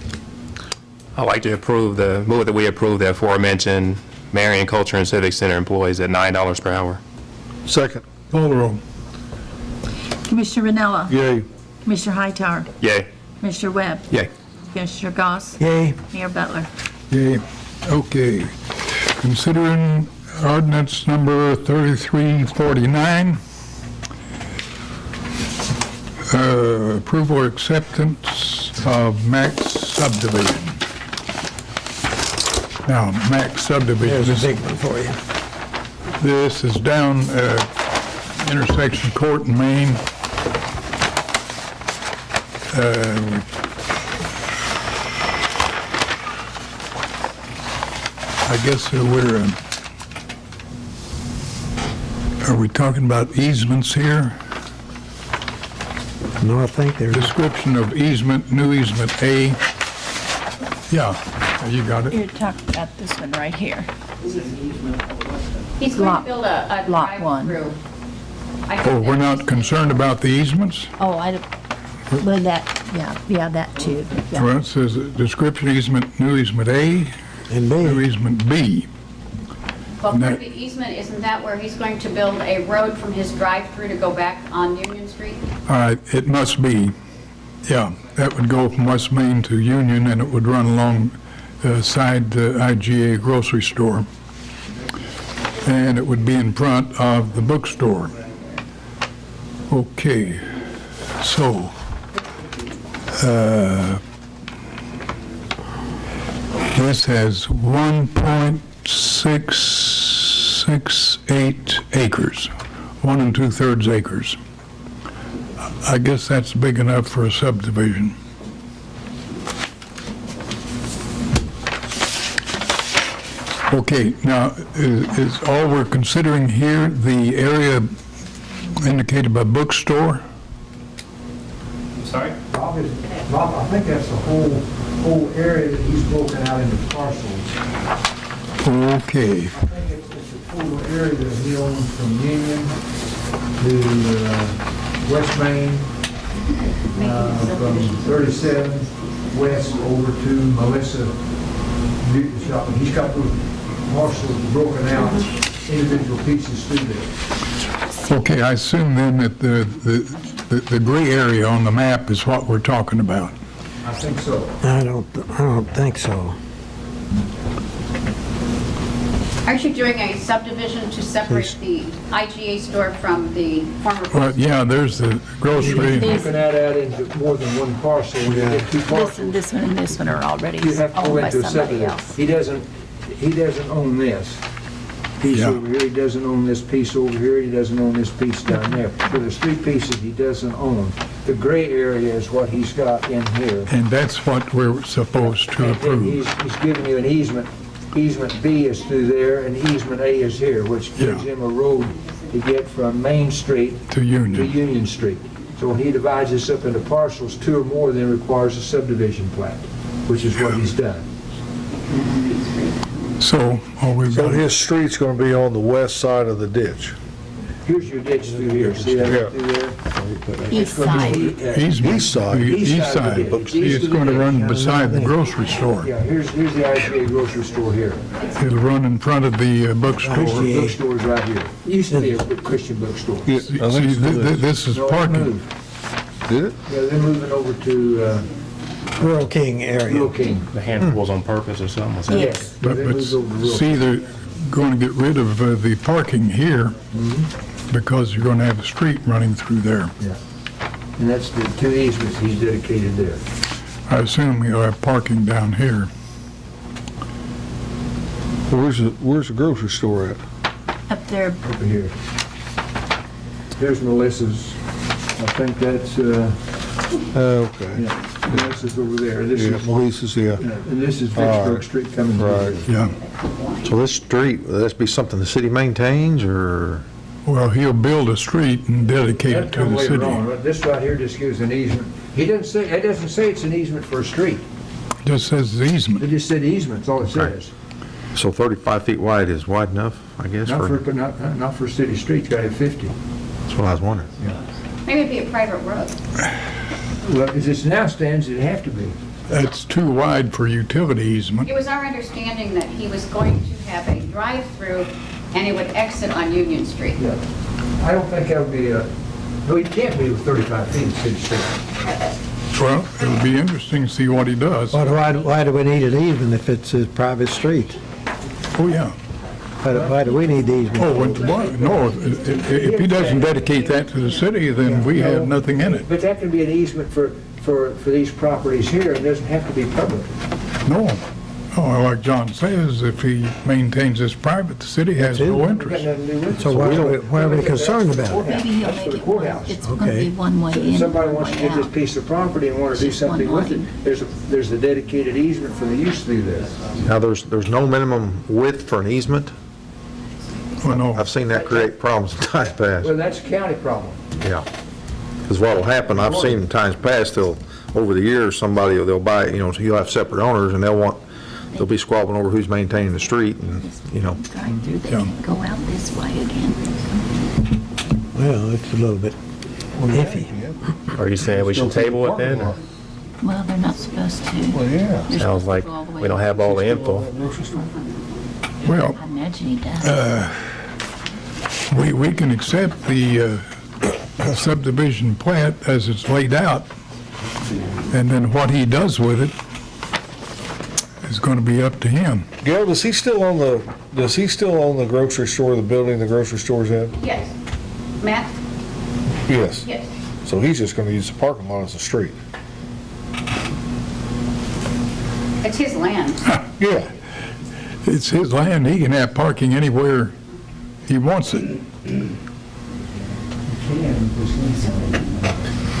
I'd like to move that we approve the aforementioned Marion Culture and Civic Center employees at $9 per hour.
Second.
Call the roll.
Commissioner Ranella,
Yay.
Commissioner Hightower,
Yay.
Commissioner Webb,
Yay.
Commissioner Goss,
Yay.
Mayor Butler.
Yay. Okay. Considering ordinance number 3349, approval or acceptance of max subdivision. Now, max subdivision.
There's a big one for you.
This is down intersection Court and Main. I guess are we talking about easements here?
No, I think there's,
Description of easement, new easement A. Yeah, you got it.
You're talking about this one right here.
He's going
Lot-
to build a
lot one.
drive-through.
Oh, we're not concerned about the easements?
Oh, I don't, well, that, yeah, that too. Yeah.
Well, it says description easement, new easement A,
and
new
B,
easement B.
Well, for
That-
the easement, isn't that where he's going to build a road from his drive-through to go back on Union Street?
All right, it must be. Yeah, that would go from West Main to Union, and it would run along side the IGA grocery store. And it would be in front of the bookstore. Okay, so, this has 1.668 acres, 1 2/3 acres. I guess that's big enough for a subdivision. Okay, now, is all we're considering here the area indicated by bookstore?
Sorry?
Bob, I think that's the whole area that he's broken out into parcels.
Okay,
I think it's the total area that he owns from Union to West Main, from 37 west over to Melissa Beauty Shop. And he's got those parcels broken out, individual pieces through there.
okay, I assume then that the gray area on the map is what we're talking about.
I think so. I don't think so.
Aren't you doing a subdivision to separate the IGA store from the former?
Well, yeah, there's the grocery.
Broken out into more than one parcel. When you get two parcels,
This one and this one are already
you have to go
owned by
into a
somebody
subdivision.
else.
He doesn't own this piece
Yeah.
over here, he doesn't own this piece over here, he doesn't own this piece down there. So there's three pieces he doesn't own. The gray area is what he's got in here.
And that's what we're supposed to
And
approve.
he's giving you an easement. Easement B is through there, and easement A is here, which gives
Yeah.
him a road to get from Main Street
To
to
Union.
Union Street. So when he divides this up into parcels, 2 or more, then requires a subdivision plat, which is what he's done.
So, all we've
So
got
his street's gonna be on the west side of the ditch.
Here's your ditch through here, see that
Yeah.
through there?
East side.
East
side.
East side. It's going to run beside the grocery store.
Yeah, here's the IGA grocery store here.
It'll run in front of the bookstore.
The bookstore's right here. Used to be a Christian bookstore.
Yeah, I
See,
think it's
this is
No, they
parking.
moved.
Did it?
Yeah, they're moving over to
Rural King area.
Rural King.
The handful's on purpose or something? was that-
Yes.
But
They moved over to Rural
see, they're going to get rid of the parking here because you're going to have a street running through there.
Yeah. And that's the 2 easements he's dedicated there.
I assume you'll have parking down here.
Where's the grocery store at?
Up there,
Over here. There's Melissa's. I think that's,
Okay.
yeah, Melissa's over there. This
Yeah,
is,
Melissa's, yeah.
and this is
All
Vicksburg
right.
Street coming
Right.
through.
Yeah.
So this street, will this be something the city maintains, or?
Well, he'll build a street and dedicate
That'll
it to
come
the
later
city.
on. This right here just gives an easement. It doesn't say it's an easement for a street.
Just says the easement.
It just said easement, that's all it says.
So 35 feet wide is wide enough, I guess,
Not
for,
for, not for a city street, you gotta have 50.
that's what I was wondering.
Maybe it'd be a private road.
Well, as it now stands, it'd have to be.
That's too wide for utility easement.
It was our understanding that he was going to have a drive-through and it would exit on Union Street.
Yeah. I don't think that would be no, you can't be with 35 feet city street.
Well, it'll be interesting to see what he does.
But why do we need an easement if it's a private street?
Oh, yeah.
Why do we need the easement?
Oh, no, if he doesn't dedicate that to the city, then we have nothing in it.
But that can be an easement for these properties here, it doesn't have to be public.
No. Oh, like John says, if he maintains this private, the city has no
Got
interest.
nothing to do with it.
So why are we concerned about it?
maybe he'll
That's for
make
the
it,
courthouse.
it's going to
Okay.
be one way
So
in,
if somebody
one
wants to
way
get this
out.
piece of property and want to do
It's just
something
one
with it,
line.
there's a dedicated easement for the use through this.
Now, there's no minimum width for an easement?
Well, no.
I've seen that create problems in times past.
Well, that's a county problem.
Yeah. Because what'll happen, I've seen in times past, over the years, they'll buy, so you'll have separate owners, and they'll be squabbling over who's maintaining the street, and,
Drive through, they can go out this way again.
Well, it's a little bit iffy.
Are you saying we should table it then? or-
Well, they're not supposed to.
Well, yeah.
They're
Sounds
supposed to
like
go all the way
we don't have all the info.
Well,
I imagine he does.
we can accept the subdivision plat as it's laid out, and then what he does with it is going to be up to him.
Gail, does he still own the grocery store, the building the grocery store's in?
Yes. Matt?
Yes.
Yes.
So he's just gonna use the parking lot as a street?
It's his land.
Yeah.
It's his land, he can have parking anywhere he wants it.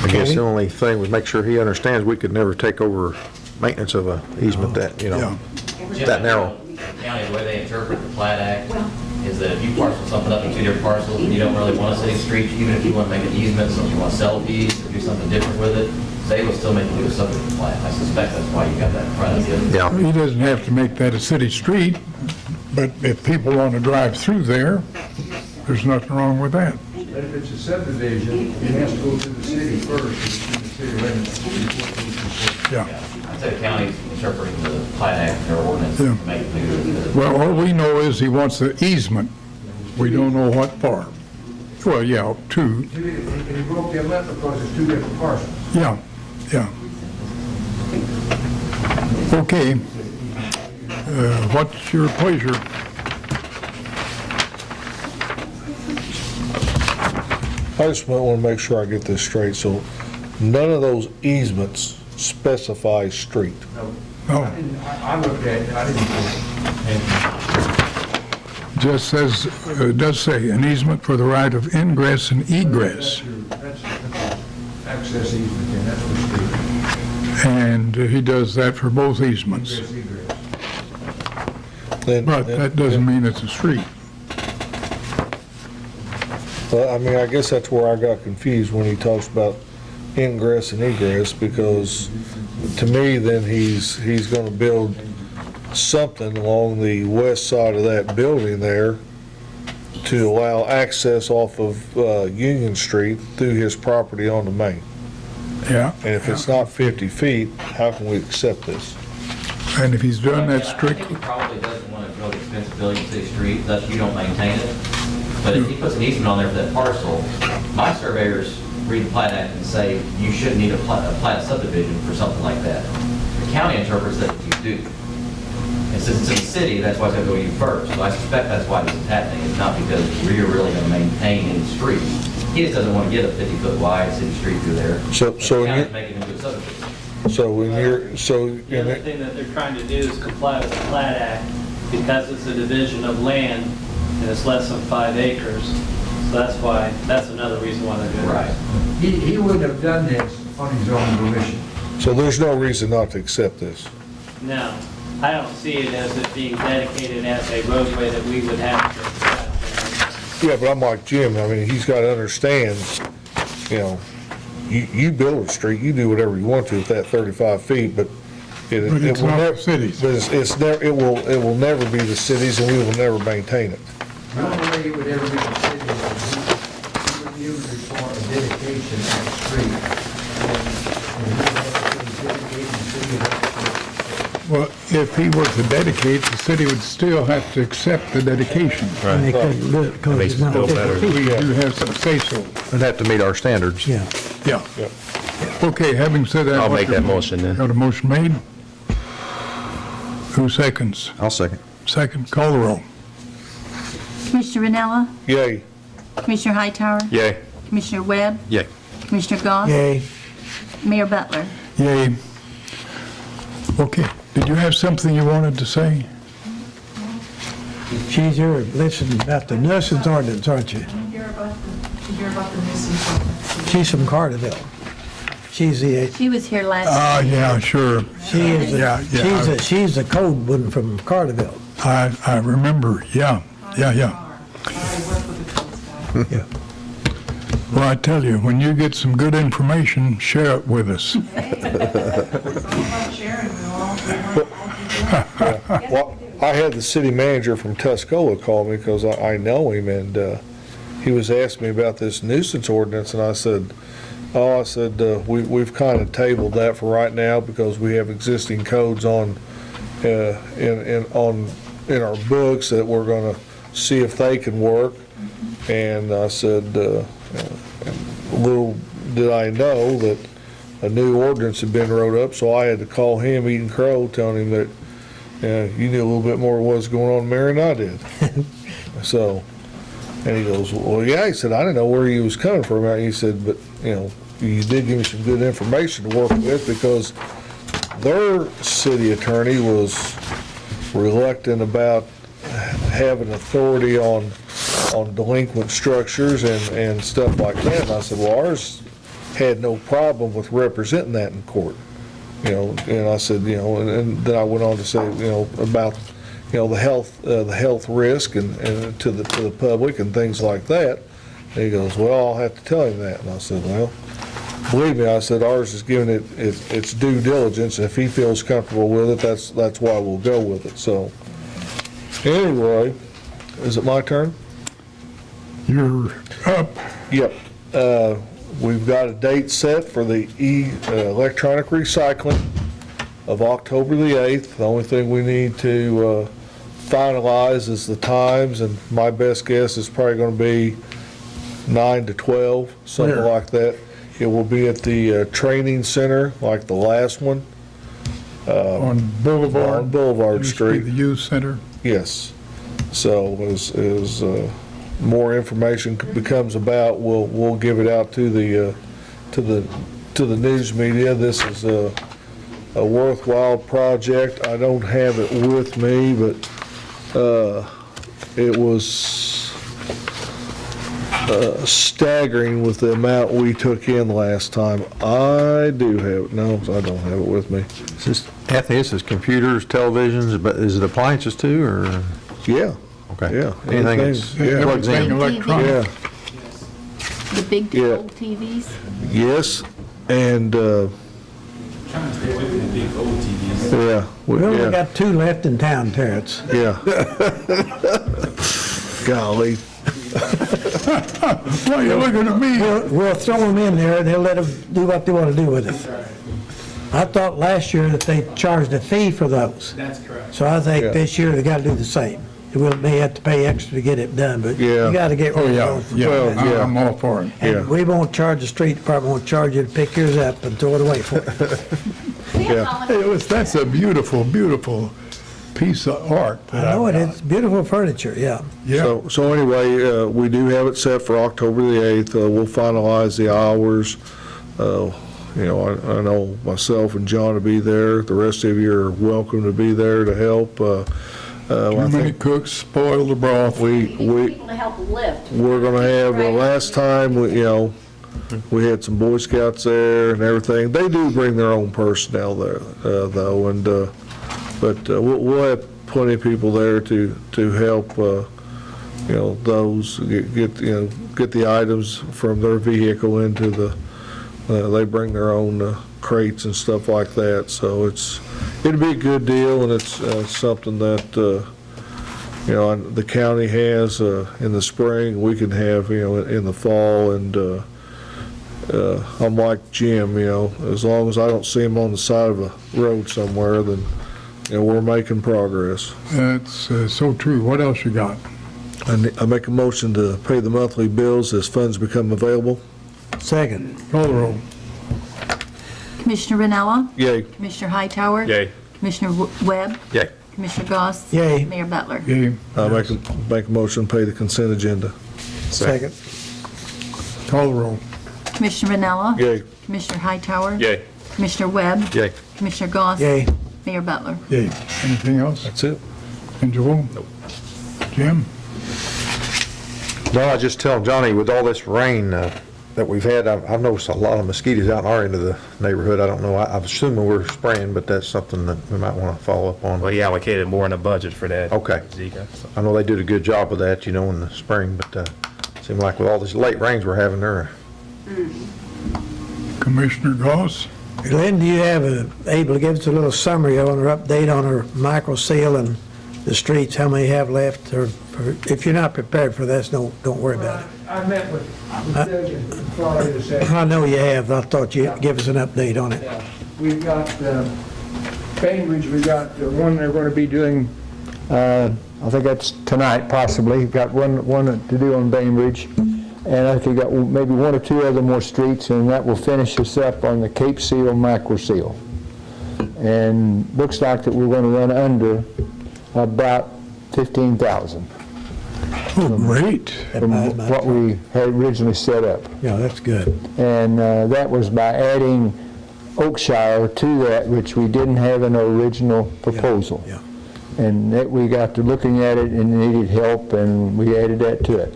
I guess the only thing was make sure he understands we could never take over maintenance of a easement that narrow.
County, the way they interpret the Plat Act is that if you parcel something up in 2 different parcels and you don't really want a city street, even if you want to make an easement, so if you want to sell a piece or do something different with it, they will still make you do a subdivision plat. I suspect that's why you got that in front of you.
Yeah.
He doesn't have to make that a city street, but if people want to drive through there, there's nothing wrong with that.
But if it's a subdivision, it has to go through the city first, to the city limits.
Yeah.
I'd say the county's interpreting the Plat Act, their ordinance,
Yeah.
to make it clear that
Well, all we know is he wants the easement. We don't know what for. Well, yeah, two.
And he broke them up because it's 2 different parcels.
Yeah, yeah. Okay. What's your pleasure?
I just might want to make sure I get this straight, so none of those easements specify street.
No,
I looked at it, I didn't.
just says, does say an easement for the right of ingress and egress.
That's access easement, and that's the street.
And he does that for both easements. But that doesn't mean it's a street.
Well, I mean, I guess that's where I got confused when he talks about ingress and egress, because to me, then he's gonna build something along the west side of that building there to allow access off of Union Street through his property on the main.
Yeah.
And if it's not 50 feet, how can we accept this?
And if he's doing that
I think
strictly,
he probably doesn't want a really expensive building in City Street, thus you don't maintain it. But if he puts an easement on there for that parcel, my surveyors read the plat act and say you shouldn't need a plat subdivision for something like that. The county interprets that you do. And since it's in the city, that's why it's going to go to you first. So I suspect that's why this is happening. It's not because we're really going to maintain any street. He just doesn't want to get a 50-foot wide city street through there.
So
The
in
county's
your-
making him do a subdivision.
The other thing that they're trying to do is comply with the Plat Act because it's a division of land and it's less than 5 acres. So that's another reason why they're doing it.
He would have done this on his own permission.
So there's no reason not to accept this.
No, I don't see it as it being dedicated as a roadway that we would have to accept.
Yeah, but I'm like Jim, I mean, he's got to understand, you know, you build a street, you do whatever you want to with that 35 feet, but it
But it's
will
not
never,
the cities.
but it will never be the cities, and we will never maintain it.
The only way it would ever be considered is he would require a dedication of the street. And he would have to dedicate the city would have to.
well, if he were to dedicate, the city would still have to accept the dedication.
And they couldn't do it because it's not 50 feet.
We do have some say-so.
It'd have to meet our standards.
Yeah.
Yeah. Okay, having said that.
I'll make
what's
that motion then.
Got a motion made? Who seconds?
I'll second.
Second, call the roll.
Commissioner Ranella,
Yay.
Commissioner Hightower,
Yay.
Commissioner Webb,
Yay.
Commissioner Goss,
Yay.
Mayor Butler.
Yay. Okay, did you have something you wanted to say?
She's here listening about the nuisance ordinance, aren't you?
Hear about the nuisance ordinance.
She's from Carterville. She's the,
She was here last.
Yeah, sure.
she is,
Yeah.
she's the code one from Carterville.
I remember, yeah.
I work with the codes guy.
Yeah.
Well, I tell you, when you get some good information, share it with us.
It's all about sharing, we all do that.
Well, I had the city manager from Tuscola call me because I know him, and he was asking me about this nuisance ordinance, and I said, we've kind of tabled that for right now because we have existing codes on in our books that we're going to see if they can work. And I said, little did I know that a new ordinance had been wrote up, so I had to call him, eating crow, telling him that you knew a little bit more of what's going on in Marion than I did. So, and he goes, well, yeah, he said, I didn't know where he was coming from. He said, but, you did give me some good information to work with because their city attorney was reluctant about having authority on delinquent structures and stuff like that. And I said, well, ours had no problem with representing that in court. And I said, and then I went on to say, about, the health risk and to the public and things like that. And he goes, well, I'll have to tell him that. And I said, well, believe me, I said, ours is giving it its due diligence. If he feels comfortable with it, that's why we'll go with it. So anyway, is it my turn?
You're up.
Yep. We've got a date set for the electronic recycling of October the 8th. The only thing we need to finalize is the times, and my best guess is probably going to be 9 to 12, something
Where?
like that. It will be at the training center, like the last one.
On Boulevard.
On Boulevard
Used to be
Street.
the youth center.
Yes. So as more information becomes about, we'll give it out to the news media. This is a worthwhile project. I don't have it with me, but it was staggering with the amount we took in last time. I do have it. No, I don't have it with me.
Anthony, this is computers, televisions, but is it appliances too, or?
Yeah.
Okay.
Yeah.
Anything that's plugs
Everything
in?
electronic.
Yeah.
The big
Yeah.
old TVs.
Yes. And
Trying to stay away from the big old TVs.
yeah.
We only
Yeah.
got 2 left in town, Terrence.
Yeah. Golly.
Why are you looking at me?
We'll throw them in there, and they'll let them do what they want to do with it. I thought last year that they charged a fee for those.
That's correct.
So I think
Yeah.
this year they got to do the same. We may have to pay extra to get it done, but
Yeah.
you got to get
Oh,
rid
yeah,
of those.
yeah,
Well, yeah.
I'm all for it.
Yeah.
And we won't charge the street department, won't charge you to pick yours up and throw it away for you.
That's a beautiful, beautiful piece of art.
I know it is beautiful furniture, yeah.
Yeah,
So anyway, we do have it set for October the 8th. We'll finalize the hours. You know, I know myself and John will be there. The rest of you are welcome to be there to help.
too many cooks spoil the broth.
People to help lift.
We're gonna have, last time, you know, we had some Boy Scouts there and everything. They do bring their own personnel there, though, and, but we'll have plenty of people there to help, you know, those get the items from their vehicle into the, they bring their own crates and stuff like that, so it'll be a good deal, and it's something that, you know, the county has in the spring, we can have, you know, in the fall, and I'm like Jim, you know, as long as I don't see him on the side of a road somewhere, then, you know, we're making progress.
That's so true. What else you got?
I make a motion to pay the monthly bills as funds become available.
Second.
Call the roll.
Commissioner Ranella?
Yay.
Commissioner Hightower?
Yay.
Commissioner Webb?
Yay.
Commissioner Goss?
Yay.
Mayor Butler?
Yay.
I make a motion to pay the consent agenda.
Second.
Call the roll.
Commissioner Ranella?
Yay.
Commissioner Hightower?
Yay.
Commissioner Webb?
Yay.
Commissioner Goss?
Yay.
Mayor Butler?
Yay. Anything else?
That's it.
And Joel? Nope. Jim?
No, I just tell Johnny, with all this rain that we've had, I've noticed a lot of mosquitoes out in our end of the neighborhood. I don't know, I'm assuming we're spraying, but that's something that we might want to follow up on.
Well, he allocated more in the budget for that.
Okay.
Zika.
I know they did a good job with that, you know, in the spring, but it seemed like with all these late rains we're having there.
Commissioner Goss?
Lynn, do you able to give us a little summary on her update on her micro seal and the streets, how many have left? Or if you're not prepared for this, don't worry about it.
I met with Doug in Florida this afternoon.
I know you have. I thought you'd give us an update on it.
We've got Bainbridge, we got one they're going to be doing, I think that's tonight possibly. Got one to do on Bainbridge. And I think we got maybe one or two other more streets, and that will finish us up on the Cape Seal, Macro Seal. And looks like that we're going to run under about 15,000.
Oh, great.
From what we had originally set up.
Yeah, that's good.
And that was by adding Oakshire to that, which we didn't have in our original proposal.
Yeah.
And that we got to looking at it and needed help, and we added that to it.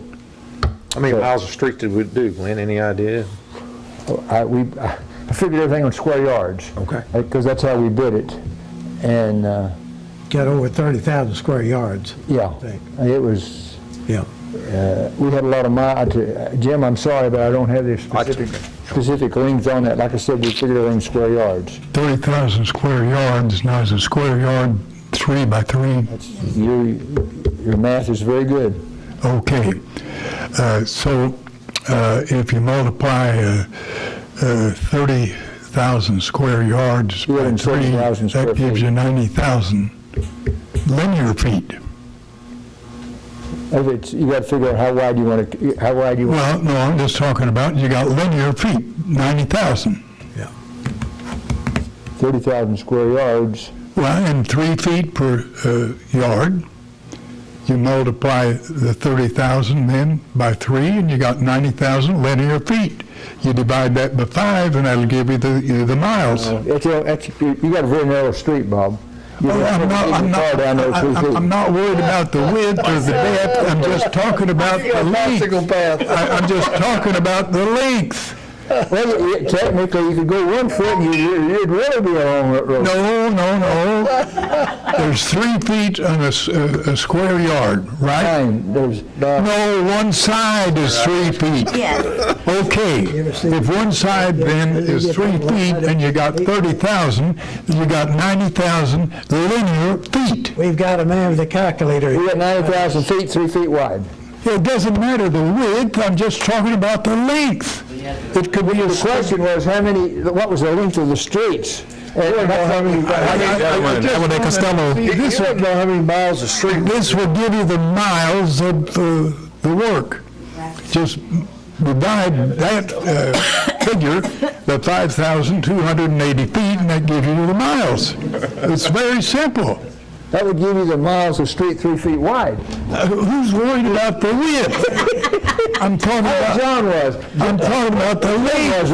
How many miles of street did we do, Glenn? Any idea?
I figured everything on square yards.
Okay.
Because that's how we did it. And,
Got over 30,000 square yards.
yeah,
I think.
it was,
Yeah.
we had a lot of miles. Jim, I'm sorry, but I don't have the specific length on that. Like I said, we figured everything in square yards.
30,000 square yards. Now, is a square yard 3 by 3?
Your math is very good.
Okay. So if you multiply 30,000 square yards by 3,
220,000 square
that gives
feet.
you 90,000 linear feet.
You got to figure out how wide you want to.
Well, no, I'm just talking about you got linear feet, 90,000.
30,000 square yards.
Well, and 3 feet per yard. You multiply the 30,000 then by 3, and you got 90,000 linear feet. You divide that by 5, and that'll give you the miles.
You got a very narrow street, Bob.
I'm not worried about the width or the depth. I'm just talking about the length. I'm just talking about the length.
Well, technically, you could go 1 foot and you'd really be along that road.
No. There's 3 feet on a square yard, right? No, one side is 3 feet.
Yes.
Okay, if one side then is 3 feet and you got 30,000, you got 90,000 linear feet.
We've got a man with a calculator.
We got 90,000 feet, 3 feet wide.
It doesn't matter the width, I'm just talking about the length. It could be a
The question was, what was the length of the streets? And
This don't know how many miles of street.
This will give you the miles of the work. Just divide that figure, the 5,280 feet, and that gives you the miles. It's very simple.
That would give you the miles of street 3 feet wide.
Who's worried about the width? I'm talking about.
John was.
I'm talking about the length.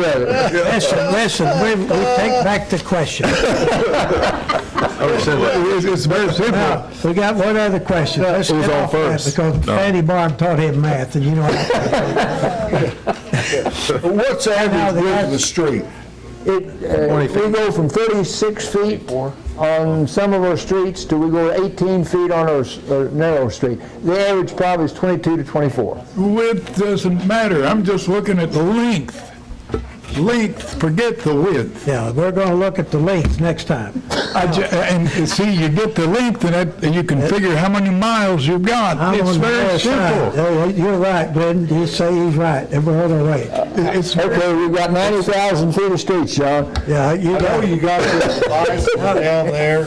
Listen, we take back the question.
It's very simple.
Now, we got one other question. Let's
Who's
get
on
off that,
first?
because Fanny Barn taught him math, and you know.
What's the average width of the street?
We go from 36 feet on some of our streets to we go 18 feet on our narrow street. The average probably is 22 to 24.
Width doesn't matter. I'm just looking at the length. Length, forget the width.
Yeah, we're going to look at the length next time.
And see, you get the length, and you can figure how many miles you've got.
I'm
It's
on the
very
other side.
simple.
Oh, you're right, Glenn. You say he's right. We're on our way.
It's
Okay, we've got 90,000 feet of streets, John.
Yeah, you
I know
got
you got this bicycle down there.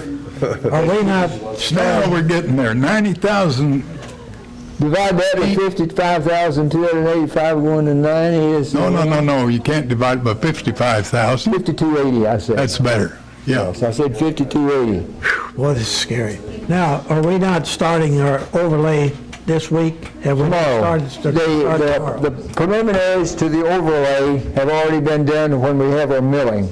Are we not
Now we're getting there. 90,000.
Divide that by 55,285 going to 90 is...
No. You can't divide it by 55,000.
5280, I said.
That's better. Yeah.
Yes, I said 5280.
Boy, this is scary. Now, are we not starting our overlay this week? Have we not started tomorrow?
The preliminaries to the overlay have already been done when we have our milling.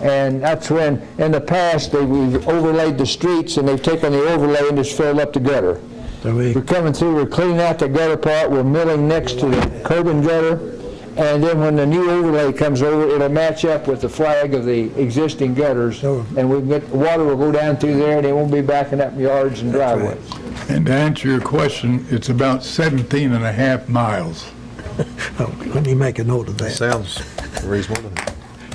And that's when, in the past, we've overlaid the streets and they've taken the overlay and just filled up the gutter. We're coming through, we're cleaning out the gutter part, we're milling next to the curb and gutter, and then when the new overlay comes over, it'll match up with the flag of the existing gutters, and water will go down through there, and it won't be backing up yards and driveways.
And to answer your question, it's about 17 and a half miles.
Oh, let me make a note of that.
Sounds reasonable.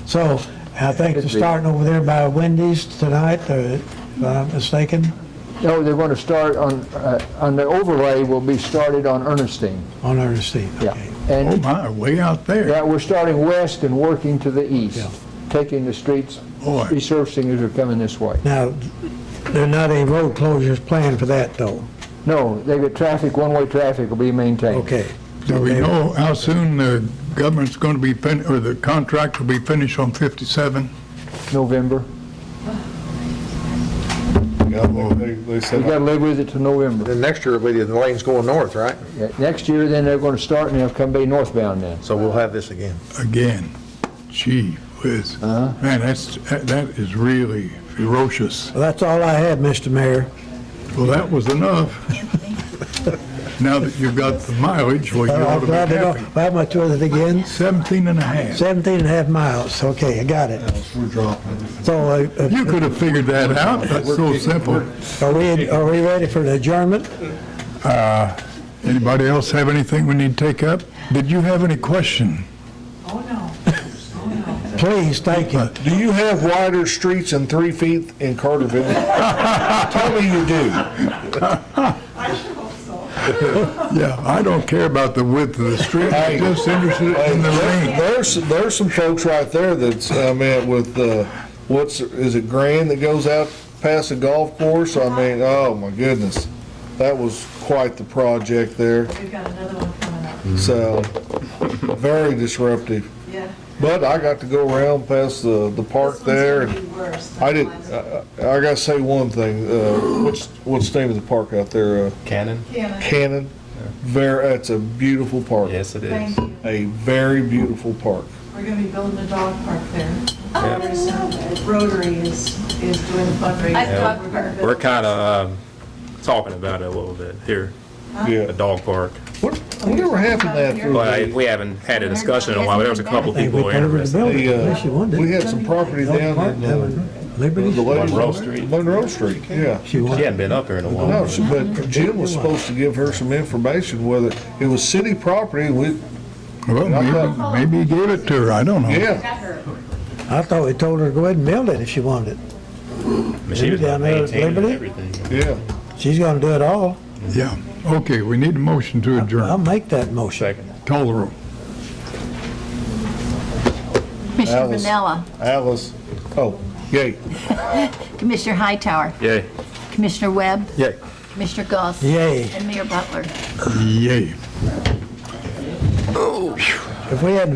So, I think they're starting over there by Wendy's tonight, if I'm not mistaken.
No, they're going to start on the overlay will be started on Ernestine.
On Ernestine, okay.
Yeah. And
Oh my, way out there.
yeah, we're starting west and working to the east, taking the streets,
Boy.
resurfacing as we're coming this way.
Now, there are not any road closures planned for that, though?
No, they got traffic, one-way traffic will be maintained.
Okay.
Do we know how soon the government's going to be, or the contract will be finished on 57?
November.
They said,
We got to live with it till November.
Then next year, the lane's going north, right?
Yeah, next year, then they're going to start and they'll come be northbound then.
So we'll have this again.
Again. Gee whiz. Man, that is really ferocious.
Well, that's all I had, Mr. Mayor.
Well, that was enough. Now that you've got the mileage, well, you ought
I'm
to be
glad to know.
happy.
How much was it again?
17 and a half.
17 and a half miles. Okay, I got it.
we're dropping.
So,
You could have figured that out. That's so simple.
are we ready for the adjournment?
Anybody else have anything we need to take up? Did you have any question?
Oh, no.
Please, thank you.
Do you have wider streets than 3 feet in Carterville? Tell me you do.
I should hope so.
Yeah, I don't care about the width of the street. I'm just interested in the length.
There's some folks right there that's, I mean, with, is it Grand that goes out past the golf course? I mean, oh my goodness. That was quite the project there.
We've got another one coming up.
So, very disruptive.
Yeah.
But I got to go around past the park there.
This
And
one's gonna be worse.
I did, I gotta say one thing, what's the name of the park out there?
Cannon?
Cannon. That's a beautiful park.
Yes, it is.
Thank you.
A very beautiful park.
We're gonna be building a dog park there. Very soon. Rotary is doing a fundraiser.
I thought
We're gonna build-
We're kind of talking about it a little bit here,
Yeah.
a dog park.
Whatever happened to that?
Well, we haven't had a discussion in a while, but there was a couple people who were interested.
We had some property down in
Liberty?
Monroe Street.
Monroe Street, yeah.
She hadn't been up there in a while.
No, but Jim was supposed to give her some information, whether it was city property,
Well, maybe he gave it to her. I don't know.
yeah.
I thought we told her to go ahead and build it if she wanted it.
She was
Down there at
maintaining
Liberty?
everything.
Yeah.
She's gonna do it all.
Yeah. Okay, we need a motion to
I'll
adjourn.
make that motion.
Call the roll.
Commissioner
Alice.
Vanella,
Alice, oh, yay.
Commissioner Hightower,
Yay.
Commissioner Webb,
Yay.
Commissioner Goss.
Yay.
And Mayor Butler.
Yay.
If we hadn't